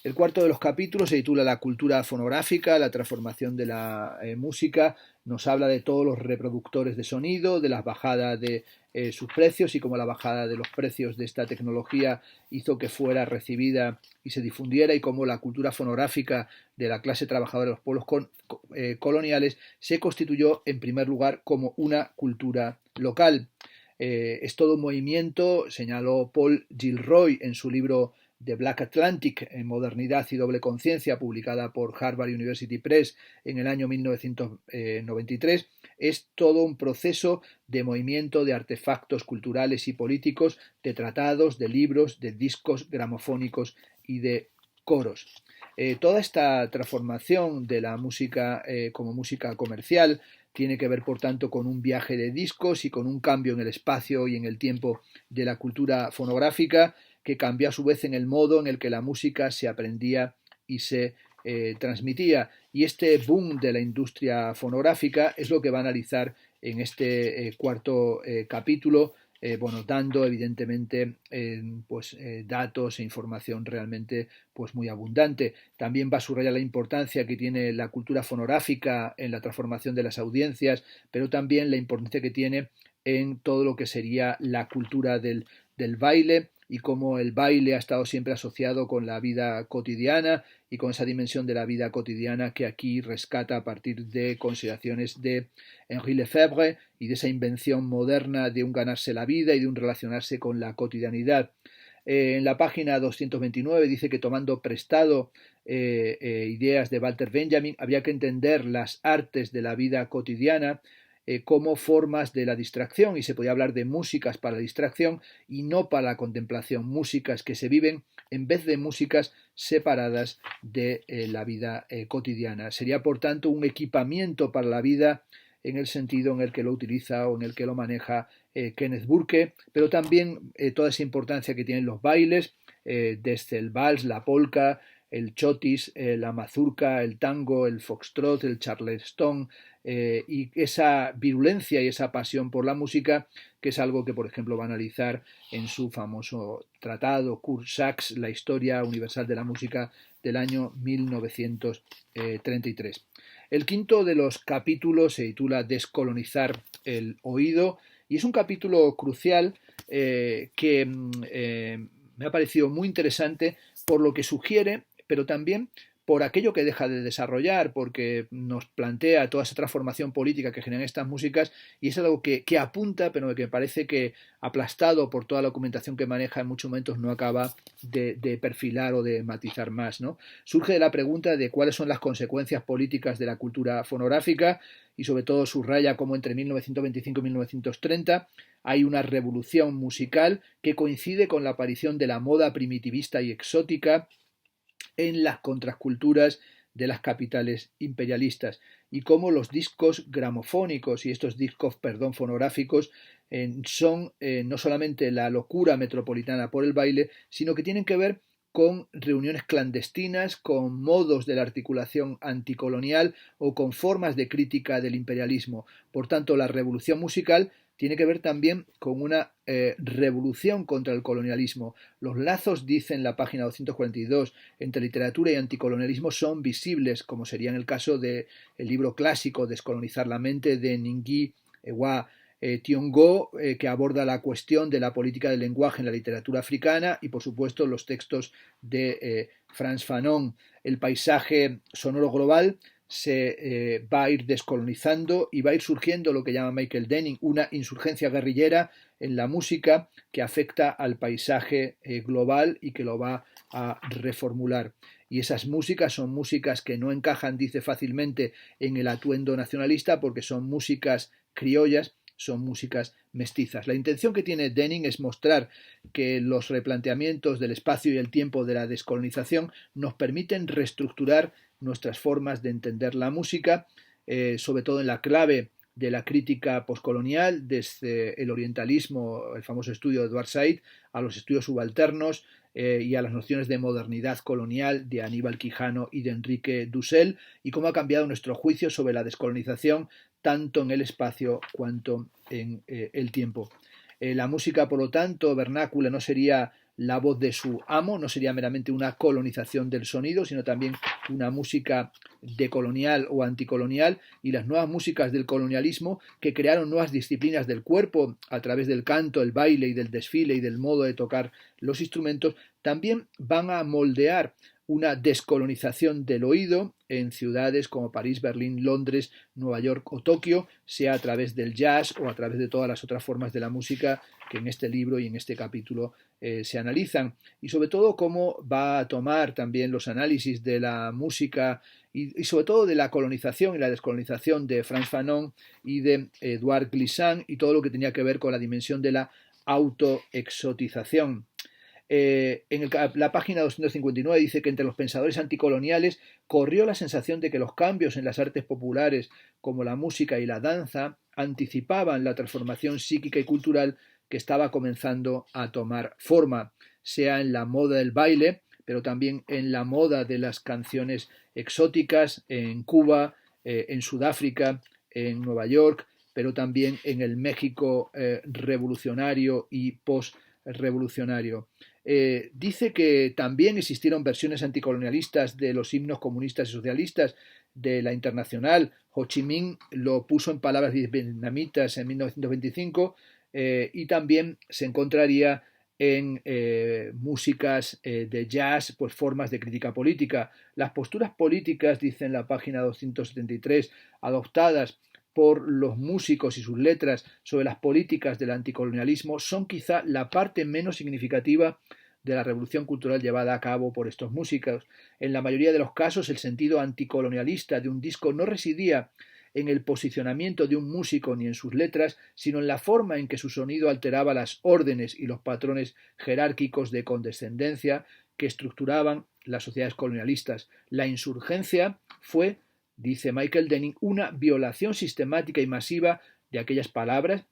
El cuarto de los capítulos se titula La cultura fonográfica, la transformación de la música. Nos habla de todos los reproductores de sonido, de las bajadas de sus precios y cómo la bajada de los precios de esta tecnología hizo que fuera recibida y se difundiera, y cómo la cultura fonográfica de la clase trabajadora de los pueblos coloniales se constituyó en primer lugar como una cultura local. Es todo un movimiento, señaló Paul Gilroy en su libro The Black Atlantic, en Modernidad y Doble Conciencia, publicada por Harvard University Press en el año 1993, es todo un proceso de movimiento de artefactos culturales y políticos, de tratados, de libros, de discos gramofónicos y de coros. Toda esta transformación de la música como música comercial tiene que ver, por tanto, con un viaje de discos y con un cambio en el espacio y en el tiempo de la cultura fonográfica, que cambió a su vez en el modo en el que la música se aprendía y se transmitía. Y este boom de la industria fonográfica es lo que va a analizar en este cuarto capítulo, bueno, dando evidentemente datos e información realmente pues muy abundante. También va a subrayar la importancia que tiene la cultura fonográfica en la transformación de las audiencias, pero también la importancia que tiene en todo lo que sería la cultura del baile, y cómo el baile ha estado siempre asociado con la vida cotidiana y con esa dimensión de la vida cotidiana que aquí rescata a partir de consideraciones de Henri Lefebvre y de esa invención moderna de un ganarse la vida y de un relacionarse con la cotidianidad. En la página 229 dice que, tomando prestado ideas de Walter Benjamin, había que entender las artes de la vida cotidiana como formas de la distracción, y se podía hablar de músicas para la distracción y no para la contemplación, músicas que se viven en vez de músicas separadas de la vida cotidiana. Sería, por tanto, un equipamiento para la vida en el sentido en el que lo utiliza o en el que lo maneja Kenneth Burke, pero también toda esa importancia que tienen los bailes, desde el vals, la polka, el chotis, la mazurca, el tango, el foxtrot, el charleston, y esa virulencia y esa pasión por la música, que es algo que, por ejemplo, va a analizar en su famoso tratado Kurt Sachs, La historia universal de la música, del año 1933. El quinto de los capítulos se titula Descolonizar el oído, y es un capítulo crucial que me ha parecido muy interesante por lo que sugiere, pero también por aquello que deja de desarrollar, porque nos plantea toda esa transformación política que generan estas músicas, y es algo que apunta, pero que parece que, aplastado por toda la documentación que maneja, en muchos momentos no acaba de perfilar o de matizar más, ¿no? Surge de la pregunta de cuáles son las consecuencias políticas de la cultura fonográfica, y sobre todo subraya cómo entre 1925 y 1930 hay una revolución musical que coincide con la aparición de la moda primitivista y exótica en las contraculturas de las capitales imperialistas, y cómo los discos gramofónicos y estos discos, fonográficos son no solamente la locura metropolitana por el baile, sino que tienen que ver con reuniones clandestinas, con modos de la articulación anticolonial o con formas de crítica del imperialismo. Por tanto, la revolución musical tiene que ver también con una revolución contra el colonialismo. Los lazos, dice en la página 242, entre literatura y anticolonialismo son visibles, como sería en el caso del libro clásico Descolonizar la mente de Ngugi wa Thiong'o, que aborda la cuestión de la política del lenguaje en la literatura africana, y por supuesto los textos de Frantz Fanon. El paisaje sonoro global se va a ir descolonizando y va a ir surgiendo lo que llama Michael Denning una insurgencia guerrillera en la música que afecta al paisaje global y que lo va a reformular. Y esas músicas son músicas que no encajan, dice, fácilmente en el atuendo nacionalista, porque son músicas criollas, son músicas mestizas. La intención que tiene Denning es mostrar que los replanteamientos del espacio y el tiempo de la descolonización nos permiten reestructurar nuestras formas de entender la música, sobre todo en la clave de la crítica poscolonial, desde el orientalismo, el famoso estudio de Edward Said, a los estudios subalternos y a las nociones de modernidad colonial de Aníbal Quijano y de Enrique Dussel, y cómo ha cambiado nuestro juicio sobre la descolonización tanto en el espacio cuanto en el tiempo. La música, por lo tanto, vernácula, no sería la voz de su amo, no sería meramente una colonización del sonido, sino también una música decolonial o anticolonial, y las nuevas músicas del colonialismo, que crearon nuevas disciplinas del cuerpo a través del canto, el baile y del desfile y del modo de tocar los instrumentos, también van a moldear una descolonización del oído en ciudades como París, Berlín, Londres, Nueva York o Tokio, sea a través del jazz o a través de todas las otras formas de la música que en este libro y en este capítulo se analizan. Y sobre todo cómo va a tomar también los análisis de la música y sobre todo de la colonización y la descolonización de Frantz Fanon y de Edouard Glissant, y todo lo que tenía que ver con la dimensión de la autoexotización. La página 259 dice que entre los pensadores anticoloniales corrió la sensación de que los cambios en las artes populares, como la música y la danza, anticipaban la transformación psíquica y cultural que estaba comenzando a tomar forma, sea en la moda del baile, pero también en la moda de las canciones exóticas en Cuba, en Sudáfrica, en Nueva York, pero también en el México revolucionario y post-revolucionario. Dice que también existieron versiones anticolonialistas de los himnos comunistas y socialistas de la Internacional. Ho Chi Minh lo puso en palabras vietnamitas en 1925 y también se encontraría en músicas de jazz, pues formas de crítica política. Las posturas políticas, dice en la página 273, adoptadas por los músicos y sus letras sobre las políticas del anticolonialismo son quizá la parte menos significativa de la revolución cultural llevada a cabo por estos músicos. En la mayoría de los casos, el sentido anticolonialista de un disco no residía en el posicionamiento de un músico ni en sus letras, sino en la forma en que su sonido alteraba las órdenes y los patrones jerárquicos de condescendencia que estructuraban las sociedades colonialistas. La insurgencia fue, dice Michael Denning, una violación sistemática y masiva de aquellas palabras,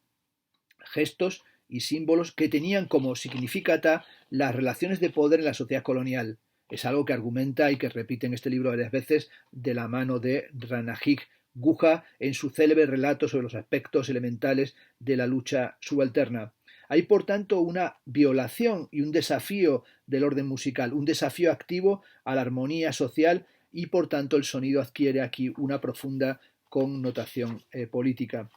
gestos y símbolos que tenían como significata las relaciones de poder en la sociedad colonial. Es algo que argumenta y que repite en este libro varias veces de la mano de Ranajit Guha en su célebre relato sobre los aspectos elementales de la lucha subalterna. Hay, por tanto, una violación y un desafío del orden musical, un desafío activo a la armonía social y, por tanto, el sonido adquiere aquí una profunda connotación política.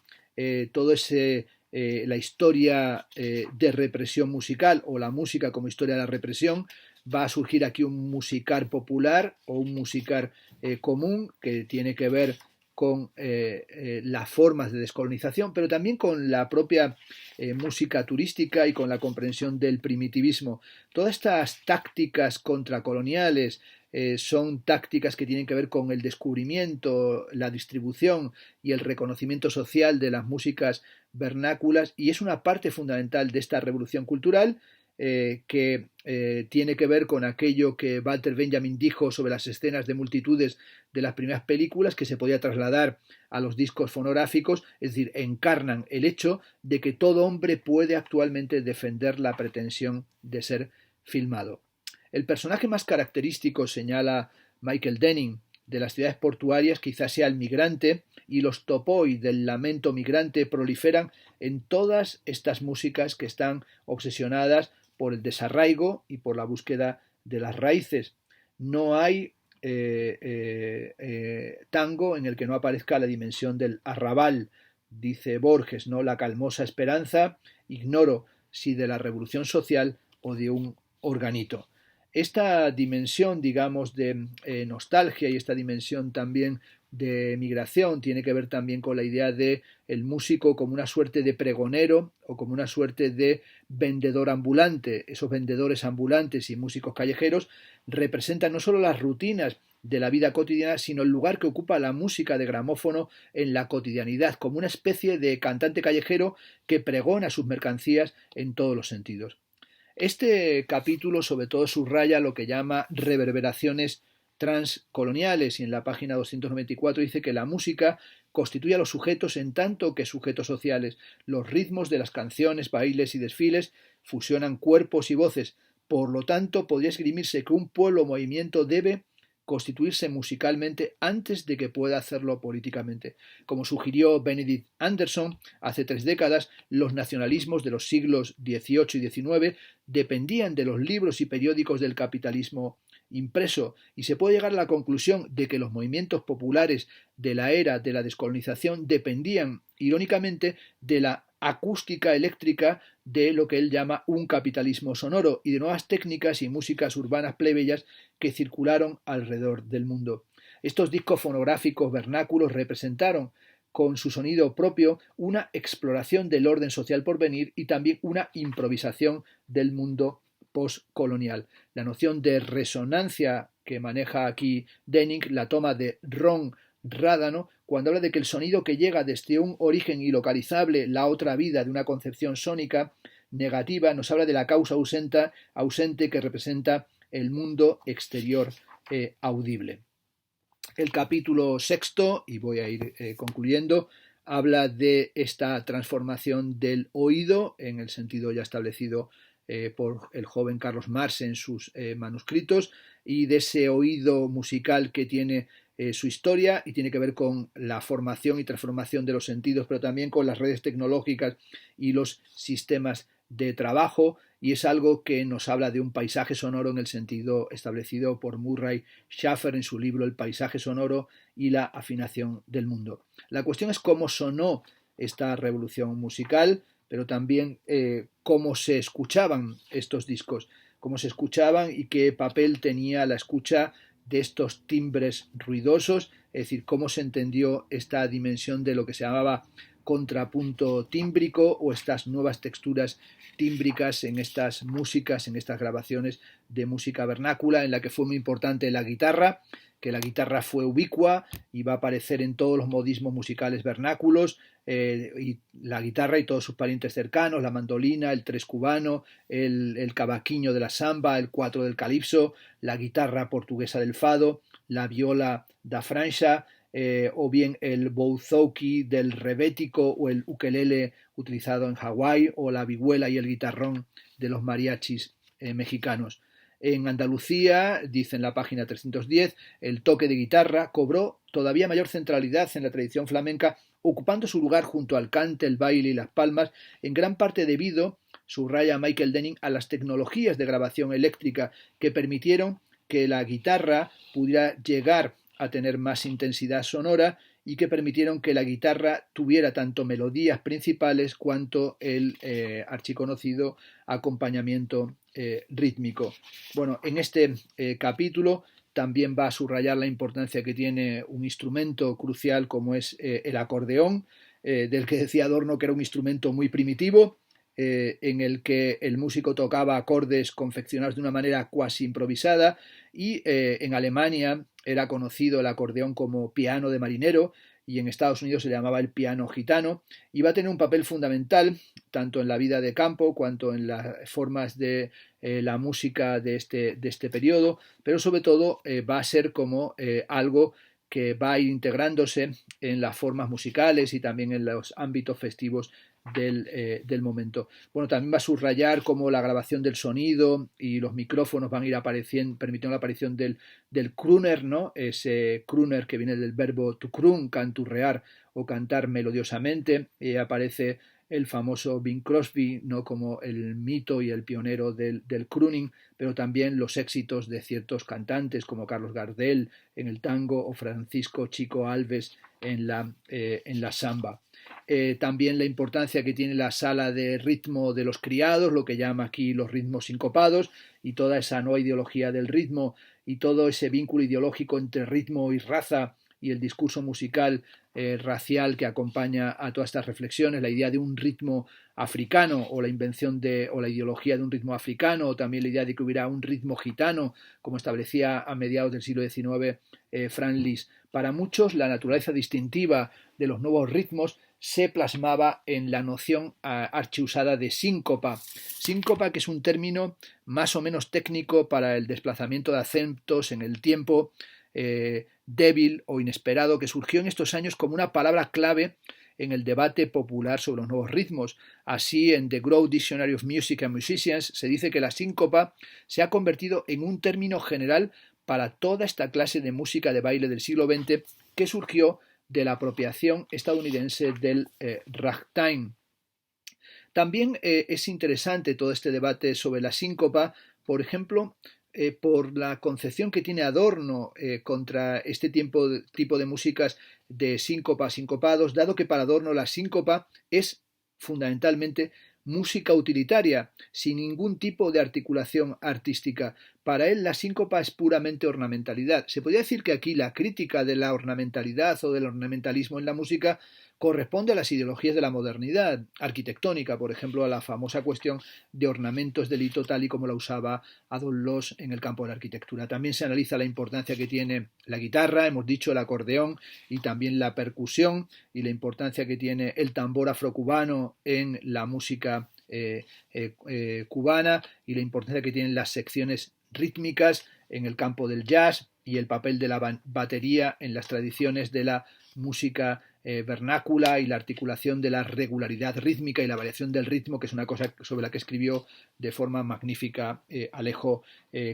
Todo ese la historia de represión musical o la música como historia de la represión, va a surgir aquí un musicar popular o un musicar común que tiene que ver con las formas de descolonización, pero también con la propia música turística y con la comprensión del primitivismo. Todas estas tácticas contracoloniales son tácticas que tienen que ver con el descubrimiento, la distribución y el reconocimiento social de las músicas vernáculas, y es una parte fundamental de esta revolución cultural que tiene que ver con aquello que Walter Benjamin dijo sobre las escenas de multitudes de las primeras películas, que se podía trasladar a los discos fonográficos, es decir, encarnan el hecho de que todo hombre puede actualmente defender la pretensión de ser filmado. El personaje más característico, señala Michael Denning, de las ciudades portuarias quizás sea el migrante, y los topoi del lamento migrante proliferan en todas estas músicas que están obsesionadas por el desarraigo y por la búsqueda de las raíces. No hay tango en el que no aparezca la dimensión del arrabal, dice Borges, ¿no? La calmosa esperanza, ignoro si de la revolución social o de un organito. Esta dimensión, digamos, de nostalgia y esta dimensión también de migración tiene que ver también con la idea de el músico como una suerte de pregonero o como una suerte de vendedor ambulante. Esos vendedores ambulantes y músicos callejeros representan no solo las rutinas de la vida cotidiana, sino el lugar que ocupa la música de gramófono en la cotidianidad, como una especie de cantante callejero que pregona sus mercancías en todos los sentidos. Este capítulo sobre todo subraya lo que llama reverberaciones transcoloniales, y en la página 294 dice que la música constituye a los sujetos en tanto que sujetos sociales. Los ritmos de las canciones, bailes y desfiles fusionan cuerpos y voces. Por lo tanto, podría esgrimirse que un pueblo o movimiento debe constituirse musicalmente antes de que pueda hacerlo políticamente. Como sugirió Benedict Anderson hace 3 décadas, los nacionalismos de los siglos XVIII y XIX dependían de los libros y periódicos del capitalismo impreso, y se puede llegar a la conclusión de que los movimientos populares de la era de la descolonización dependían, irónicamente, de la acústica eléctrica de lo que él llama un capitalismo sonoro y de nuevas técnicas y músicas urbanas plebeyas que circularon alrededor del mundo. Estos discos fonográficos vernáculos representaron con su sonido propio una exploración del orden social por venir y también una improvisación del mundo postcolonial. La noción de resonancia que maneja aquí Denning la toma de Ron Rádano cuando habla de que el sonido que llega desde un origen ilocalizable, la otra vida de una concepción sónica, negativa, nos habla de la causa ausente que representa el mundo exterior audible. El capítulo sexto, y voy a ir concluyendo, habla de esta transformación del oído en el sentido ya establecido por el joven Carlos Marx en sus manuscritos, y de ese oído musical que tiene su historia y tiene que ver con la formación y transformación de los sentidos, pero también con las redes tecnológicas y los sistemas de trabajo, y es algo que nos habla de un paisaje sonoro en el sentido establecido por Murray Schafer en su libro El paisaje sonoro y la afinación del mundo. La cuestión es cómo sonó esta revolución musical, pero también cómo se escuchaban estos discos, cómo se escuchaban y qué papel tenía la escucha de estos timbres ruidosos, es decir, cómo se entendió esta dimensión de lo que se llamaba contrapunto tímbrico o estas nuevas texturas tímbricas en estas músicas, en estas grabaciones de música vernácula, en la que fue muy importante la guitarra, que la guitarra fue ubicua y va a aparecer en todos los modismos musicales vernáculos, y la guitarra y todos sus parientes cercanos, la mandolina, el tres cubano, el cavaquinho de la samba, el cuatro del calipso, la guitarra portuguesa del fado, la viola da francha, o bien el bouzouki del rebético o el ukelele utilizado en Hawái, o la vihuela y el guitarrón de los mariachis mexicanos. En Andalucía, dice en la página 310, el toque de guitarra cobró todavía mayor centralidad en la tradición flamenca, ocupando su lugar junto al cante, el baile y las palmas, en gran parte debido, subraya Michael Denning, a las tecnologías de grabación eléctrica que permitieron que la guitarra pudiera llegar a tener más intensidad sonora y que permitieron que la guitarra tuviera tanto melodías principales cuanto el archiconocido acompañamiento rítmico. Bueno, en este capítulo también va a subrayar la importancia que tiene un instrumento crucial como es el acordeón, del que decía Adorno que era un instrumento muy primitivo, en el que el músico tocaba acordes confeccionados de una manera cuasi improvisada, y en Alemania era conocido el acordeón como piano de marinero, y en Estados Unidos se le llamaba el piano gitano, y va a tener un papel fundamental tanto en la vida de campo cuanto en las formas de la música de este periodo, pero sobre todo va a ser como algo que va a ir integrándose en las formas musicales y también en los ámbitos festivos del momento. Bueno, también va a subrayar cómo la grabación del sonido y los micrófonos van a ir apareciendo, permitiendo la aparición del crooner, ¿no? Ese crooner que viene del verbo to croon, canturrear o cantar melodiosamente. Aparece el famoso Bing Crosby, ¿no? Como el mito y el pionero del crooning, pero también los éxitos de ciertos cantantes como Carlos Gardel en el tango o Francisco Chico Alves en la samba. También la importancia que tiene la sala de ritmo de los criados, lo que llama aquí los ritmos sincopados, y toda esa nueva ideología del ritmo y todo ese vínculo ideológico entre ritmo y raza y el discurso musical racial que acompaña a todas estas reflexiones, la idea de un ritmo africano o la invención o la ideología de un ritmo africano, o también la idea de que hubiera un ritmo gitano, como establecía a mediados del siglo XIX Franz Liszt. Para muchos, la naturaleza distintiva de los nuevos ritmos se plasmaba en la noción archiusada de síncopa. Síncopa, que es un término más o menos técnico para el desplazamiento de acentos en el tiempo, débil o inesperado, que surgió en estos años como una palabra clave en el debate popular sobre los nuevos ritmos. Así, en The Grove Dictionary of Music and Musicians se dice que la síncopa se ha convertido en un término general para toda esta clase de música de baile del siglo XX que surgió de la apropiación estadounidense del ragtime. También es interesante todo este debate sobre la síncopa, por ejemplo, por la concepción que tiene Adorno contra este tipo de músicas de síncopa, sincopados, dado que para Adorno la síncopa es fundamentalmente música utilitaria, sin ningún tipo de articulación artística. Para él la síncopa es puramente ornamentalidad. Se podría decir que aquí la crítica de la ornamentalidad o del ornamentalismo en la música corresponde a las ideologías de la modernidad arquitectónica, por ejemplo, a la famosa cuestión de ornamentos de delito tal y como la usaba Adolf Loos en el campo de la arquitectura. También se analiza la importancia que tiene la guitarra, hemos dicho el acordeón y también la percusión, y la importancia que tiene el tambor afrocubano en la música cubana y la importancia que tienen las secciones rítmicas en el campo del jazz y el papel de la batería en las tradiciones de la música vernácula y la articulación de la regularidad rítmica y la variación del ritmo, que es una cosa sobre la que escribió de forma magnífica Alejo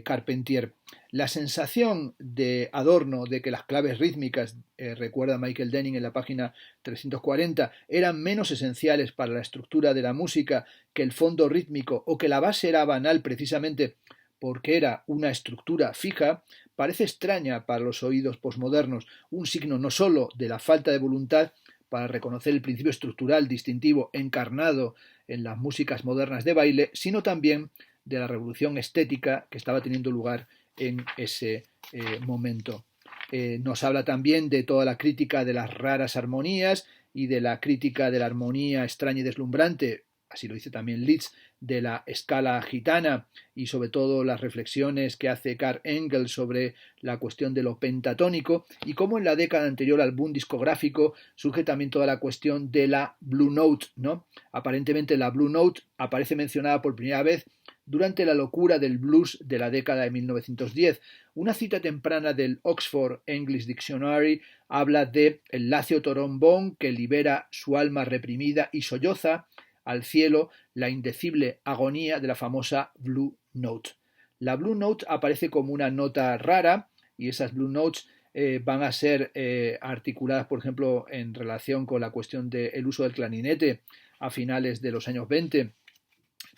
Carpentier. La sensación de Adorno de que las claves rítmicas, recuerda Michael Denning en la página 340, eran menos esenciales para la estructura de la música que el fondo rítmico o que la base era banal precisamente porque era una estructura fija, parece extraña para los oídos posmodernos, un signo no sólo de la falta de voluntad para reconocer el principio estructural distintivo encarnado en las músicas modernas de baile, sino también de la revolución estética que estaba teniendo lugar en ese momento. Nos habla también de toda la crítica de las raras armonías y de la crítica de la armonía extraña y deslumbrante, así lo dice también Liszt, de la escala gitana y sobre todo las reflexiones que hace Karl Engels sobre la cuestión de lo pentatónico y cómo en la década anterior al boom discográfico surge también toda la cuestión de la Blue Note, ¿no? Aparentemente la Blue Note aparece mencionada por primera vez durante la locura del blues de la década de 1910. Una cita temprana del Oxford English Dictionary habla de el lacio trombón que libera su alma reprimida y solloza al cielo la indecible agonía de la famosa Blue Note. La Blue Note aparece como una nota rara y esas Blue Notes van a ser articuladas, por ejemplo, en relación con la cuestión del uso del clarinete a finales de los años 20.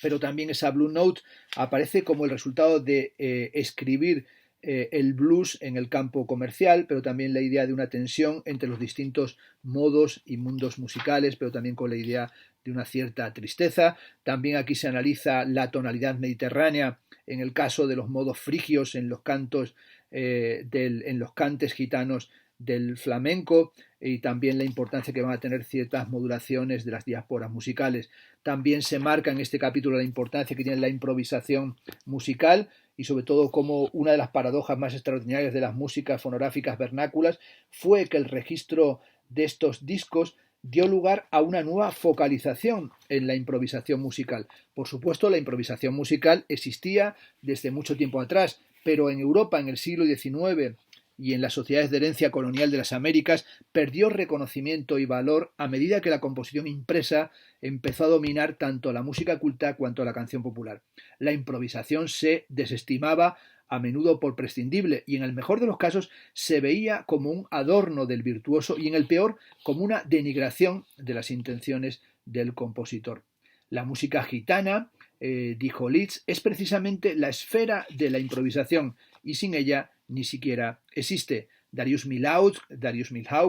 Pero también esa Blue Note aparece como el resultado de escribir el blues en el campo comercial, pero también la idea de una tensión entre los distintos modos y mundos musicales, pero también con la idea de una cierta tristeza. También aquí se analiza la tonalidad mediterránea en el caso de los modos frigios en los cantos en los cantes gitanos del flamenco y también la importancia que van a tener ciertas modulaciones de las diásporas musicales. También se marca en este capítulo la importancia que tiene la improvisación musical y sobre todo como una de las paradojas más extraordinarias de las músicas fonográficas vernáculas fue que el registro de estos discos dio lugar a una nueva focalización en la improvisación musical. Por supuesto, la improvisación musical existía desde mucho tiempo atrás, pero en Europa en el siglo XIX y en las sociedades de herencia colonial de las Américas perdió reconocimiento y valor a medida que la composición impresa empezó a dominar tanto la música culta cuanto la canción popular. La improvisación se desestimaba a menudo por prescindible y en el mejor de los casos se veía como un adorno del virtuoso y en el peor como una denigración de las intenciones del compositor. La música gitana, dijo Liszt, es precisamente la esfera de la improvisación y sin ella ni siquiera existe. Darius Milhaud,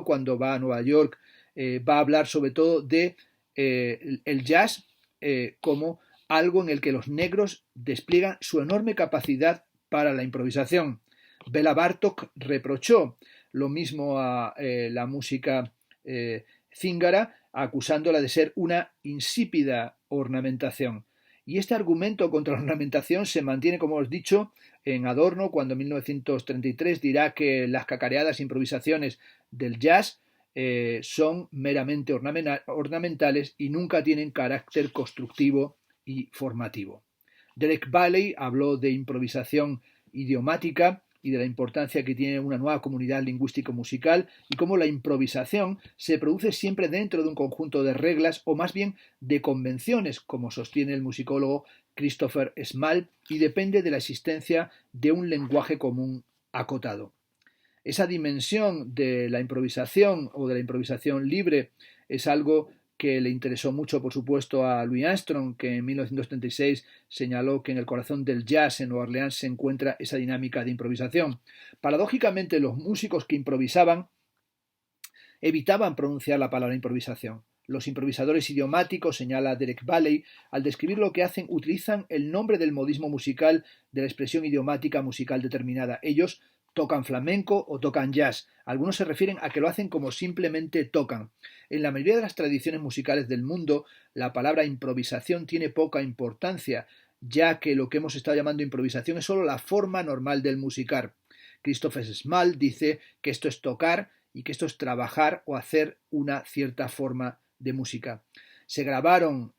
cuando va a Nueva York, va a hablar sobre todo de el jazz como algo en el que los negros despliegan su enorme capacidad para la improvisación. Bela Bartók reprochó lo mismo a la música zíngara, acusándola de ser una insípida ornamentación. Y este argumento contra la ornamentación se mantiene, como os he dicho, en Adorno, cuando en 1933 dirá que las cacareadas improvisaciones del jazz son meramente ornamentales y nunca tienen carácter constructivo y formativo. Derek Bailey habló de improvisación idiomática y de la importancia que tiene una nueva comunidad lingüístico-musical y cómo la improvisación se produce siempre dentro de un conjunto de reglas o más bien de convenciones, como sostiene el musicólogo Christopher Small, y depende de la existencia de un lenguaje común acotado. Esa dimensión de la improvisación o de la improvisación libre es algo que le interesó mucho, por supuesto, a Louis Armstrong, que en 1936 señaló que en el corazón del jazz en Nueva Orleans se encuentra esa dinámica de improvisación. Paradójicamente, los músicos que improvisaban evitaban pronunciar la palabra improvisación. Los improvisadores idiomáticos, señala Derek Bailey, al describir lo que hacen, utilizan el nombre del modismo musical de la expresión idiomática musical determinada. Ellos tocan flamenco o tocan jazz. Algunos se refieren a que lo hacen como simplemente tocan. En la mayoría de las tradiciones musicales del mundo, la palabra improvisación tiene poca importancia, ya que lo que hemos estado llamando improvisación es solo la forma normal del musicar. Christopher Small dice que esto es tocar y que esto es trabajar o hacer una cierta forma de música. Se grabaron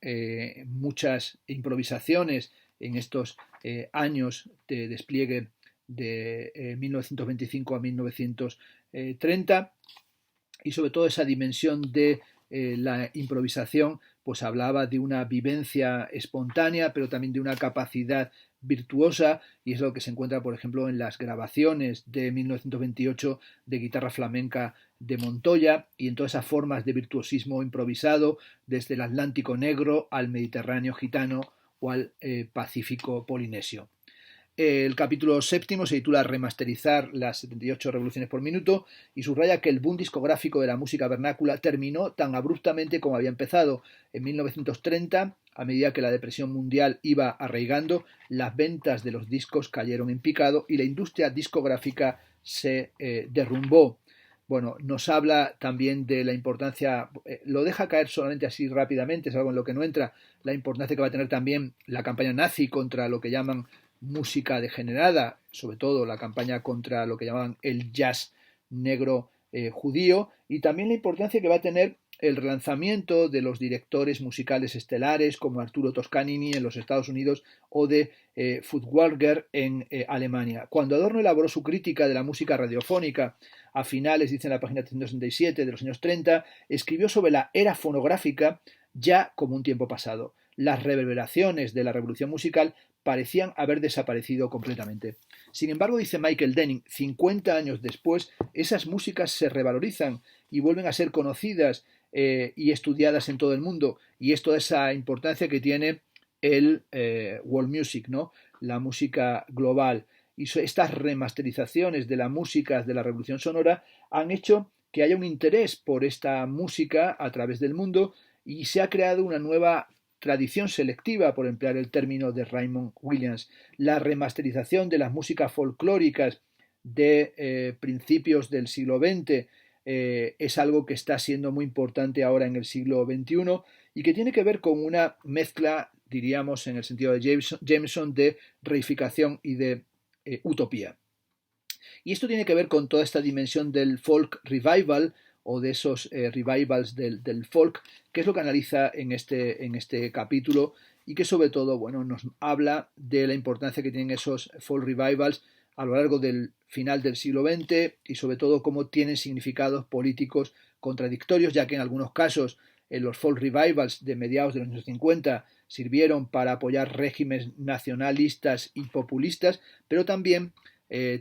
muchas improvisaciones en estos años de despliegue de 1925 a 1930, y sobre todo esa dimensión de la improvisación pues hablaba de una vivencia espontánea, pero también de una capacidad virtuosa, y es lo que se encuentra, por ejemplo, en las grabaciones de 1928 de guitarra flamenca de Montoya, y en todas esas formas de virtuosismo improvisado, desde el Atlántico Negro al Mediterráneo gitano o al Pacífico polinesio. El capítulo séptimo se titula Remasterizar las 78 revoluciones por minuto y subraya que el boom discográfico de la música vernácula terminó tan abruptamente como había empezado. En 1930, a medida que la depresión mundial iba arraigando, las ventas de los discos cayeron en picado y la industria discográfica se derrumbó. Bueno, nos habla también de la importancia, lo deja caer solamente así rápidamente, es algo en lo que no entra, la importancia que va a tener también la campaña nazi contra lo que llaman música degenerada, sobre todo la campaña contra lo que llamaban el jazz negro judío, y también la importancia que va a tener el relanzamiento de los directores musicales estelares como Arturo Toscanini en los Estados Unidos o de Furtwängler en Alemania. Cuando Adorno elaboró su crítica de la música radiofónica a finales, dice en la página 367 de los años 30, escribió sobre la era fonográfica ya como un tiempo pasado. Las reverberaciones de la revolución musical parecían haber desaparecido completamente. Sin embargo, dice Michael Denning, 50 años después, esas músicas se revalorizan y vuelven a ser conocidas y estudiadas en todo el mundo, y es toda esa importancia que tiene el world music, ¿no? La música global. Y estas remasterizaciones de las músicas de la revolución sonora han hecho que haya un interés por esta música a través del mundo, y se ha creado una nueva tradición selectiva, por emplear el término de Raymond Williams. La remasterización de las músicas folclóricas de principios del siglo XX es algo que está siendo muy importante ahora en el siglo XXI y que tiene que ver con una mezcla, diríamos en el sentido de Jameson, de reificación y de utopía. Y esto tiene que ver con toda esta dimensión del folk revival o de esos revivals del folk, que es lo que analiza en este capítulo, y que sobre todo, bueno, nos habla de la importancia que tienen esos folk revivals a lo largo del final del siglo XX y sobre todo cómo tienen significados políticos contradictorios, ya que en algunos casos los folk revivals de mediados de los años 50 sirvieron para apoyar regímenes nacionalistas y populistas, pero también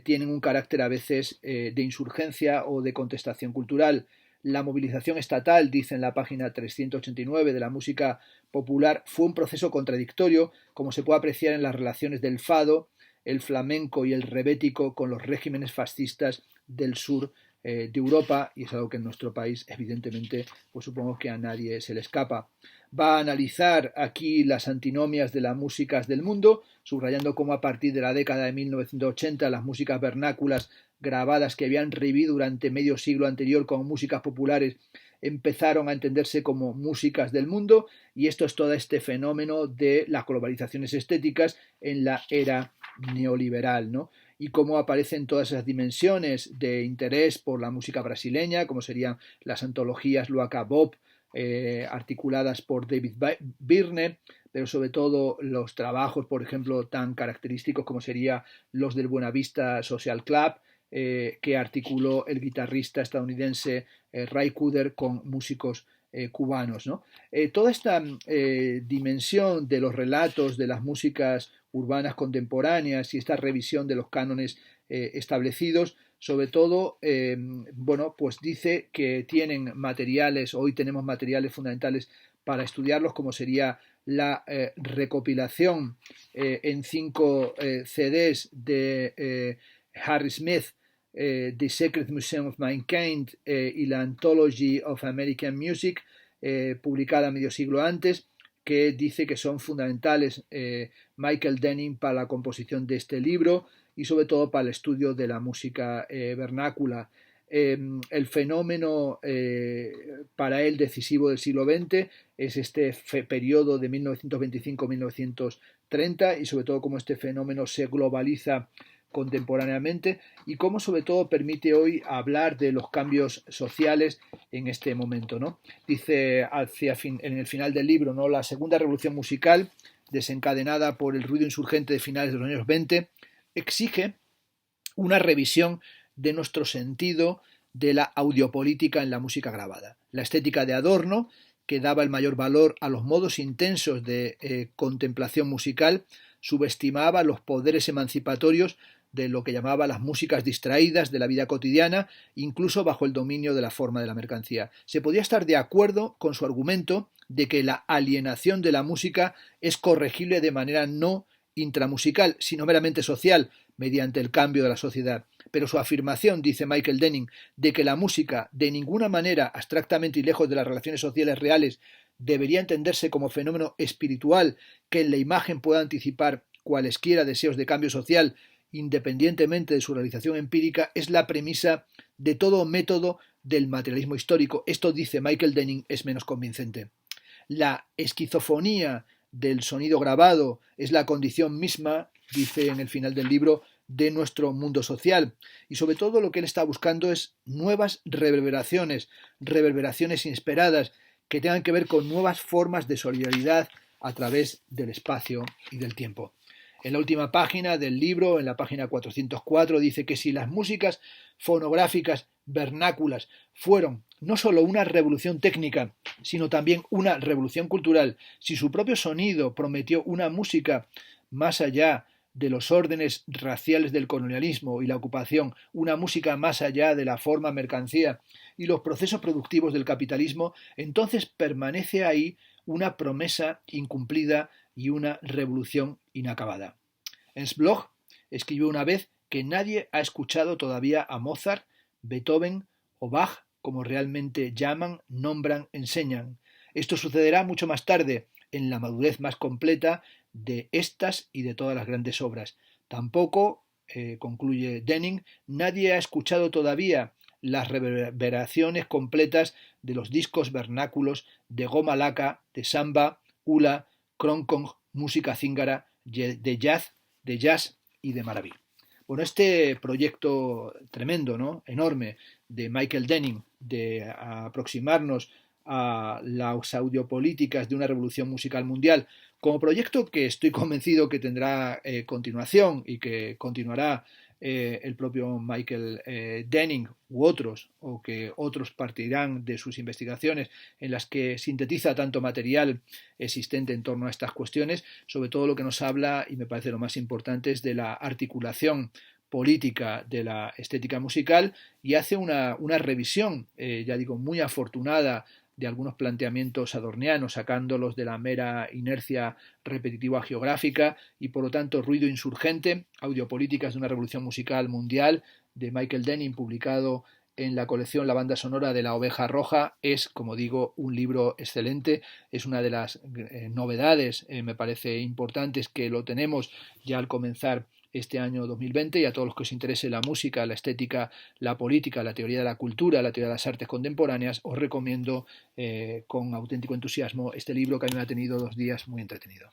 tienen un carácter a veces de insurgencia o de contestación cultural. La movilización estatal, dice en la página 389 de la música popular, fue un proceso contradictorio, como se puede apreciar en las relaciones del fado, el flamenco y el rebético con los regímenes fascistas del sur de Europa, y es algo que en nuestro país evidentemente pues supongo que a nadie se le escapa. Va a analizar aquí las antinomias de las músicas del mundo, subrayando cómo a partir de la década de 1980 las músicas vernáculas grabadas que habían revivido durante medio siglo anterior como músicas populares empezaron a entenderse como músicas del mundo, y esto es todo este fenómeno de las globalizaciones estéticas en la era neoliberal, ¿no? Y cómo aparecen todas esas dimensiones de interés por la música brasileña, como serían las antologías Luaca Bob, articuladas por David Byrne, pero sobre todo los trabajos, por ejemplo, tan característicos como serían los del Buenavista Social Club, que articuló el guitarrista estadounidense Ray Cooder con músicos cubanos, ¿no? Toda esta dimensión de los relatos de las músicas urbanas contemporáneas y esta revisión de los cánones establecidos, sobre todo, bueno, pues dice que tienen materiales, hoy tenemos materiales fundamentales para estudiarlos, como sería la recopilación en 5 CDs de Harry Smith, The Secret Museum of Mankind y la Anthology of American Music, publicada medio siglo antes, que dice que son fundamentales Michael Denning para la composición de este libro y sobre todo para el estudio de la música vernácula. El fenómeno para él decisivo del siglo XX es este periodo de 1925-1930 y sobre todo cómo este fenómeno se globaliza contemporáneamente y cómo sobre todo permite hoy hablar de los cambios sociales en este momento, ¿no? Dice en el final del libro, ¿no? La segunda revolución musical, desencadenada por el ruido insurgente de finales de los años 20, exige una revisión de nuestro sentido de la audiopolítica en la música grabada. La estética de Adorno, que daba el mayor valor a los modos intensos de contemplación musical, subestimaba los poderes emancipatorios de lo que llamaba las músicas distraídas de la vida cotidiana, incluso bajo el dominio de la forma de la mercancía. Se podía estar de acuerdo con su argumento de que la alienación de la música es corregible de manera no intramusical, sino meramente social, mediante el cambio de la sociedad. Pero su afirmación, dice Michael Denning, de que la música, de ninguna manera abstractamente y lejos de las relaciones sociales reales, debería entenderse como fenómeno espiritual que en la imagen pueda anticipar cualesquiera deseos de cambio social, independientemente de su realización empírica, es la premisa de todo método del materialismo histórico. Esto, dice Michael Denning, es menos convincente. La esquizofonía del sonido grabado es la condición misma, dice en el final del libro, de nuestro mundo social. Y sobre todo lo que él está buscando es nuevas reverberaciones inesperadas que tengan que ver con nuevas formas de solidaridad a través del espacio y del tiempo. En la última página del libro, en la página 404, dice que si las músicas fonográficas vernáculas fueron no solo una revolución técnica, sino también una revolución cultural, si su propio sonido prometió una música más allá de los órdenes raciales del colonialismo y la ocupación, una música más allá de la forma mercancía y los procesos productivos del capitalismo, entonces permanece ahí una promesa incumplida y una revolución inacabada. Ernst Bloch escribió una vez que nadie ha escuchado todavía a Mozart, Beethoven o Bach como realmente llaman, nombran, enseñan. Esto sucederá mucho más tarde, en la madurez más completa de estas y de todas las grandes obras. Tampoco, concluye Denning, nadie ha escuchado todavía las reverberaciones completas de los discos vernáculos de goma laca, de samba, hula, kronkong, música cíngara, de jazz y de maraví. Bueno, este proyecto tremendo, ¿no? Enorme, de Michael Denning, de aproximarnos a las audiopolíticas de una revolución musical mundial, como proyecto que estoy convencido que tendrá continuación y que continuará el propio Michael Denning u otros, o que otros partirán de sus investigaciones en las que sintetiza tanto material existente en torno a estas cuestiones. Sobre todo lo que nos habla, y me parece lo más importante, es de la articulación política de la estética musical, y hace una revisión, ya digo, muy afortunada de algunos planteamientos adornianos, sacándolos de la mera inercia repetitiva geográfica y por lo tanto ruido insurgente, audiopolíticas de una revolución musical mundial, de Michael Denning, publicado en la colección La banda sonora de la oveja roja. Es, como digo, un libro excelente, es una de las novedades, me parece importantes, que lo tenemos ya al comenzar este año 2020, y a todos los que os interese la música, la estética, la política, la teoría de la cultura, la teoría de las artes contemporáneas, os recomiendo con auténtico entusiasmo este libro, que a mí me ha tenido 2 días muy entretenido.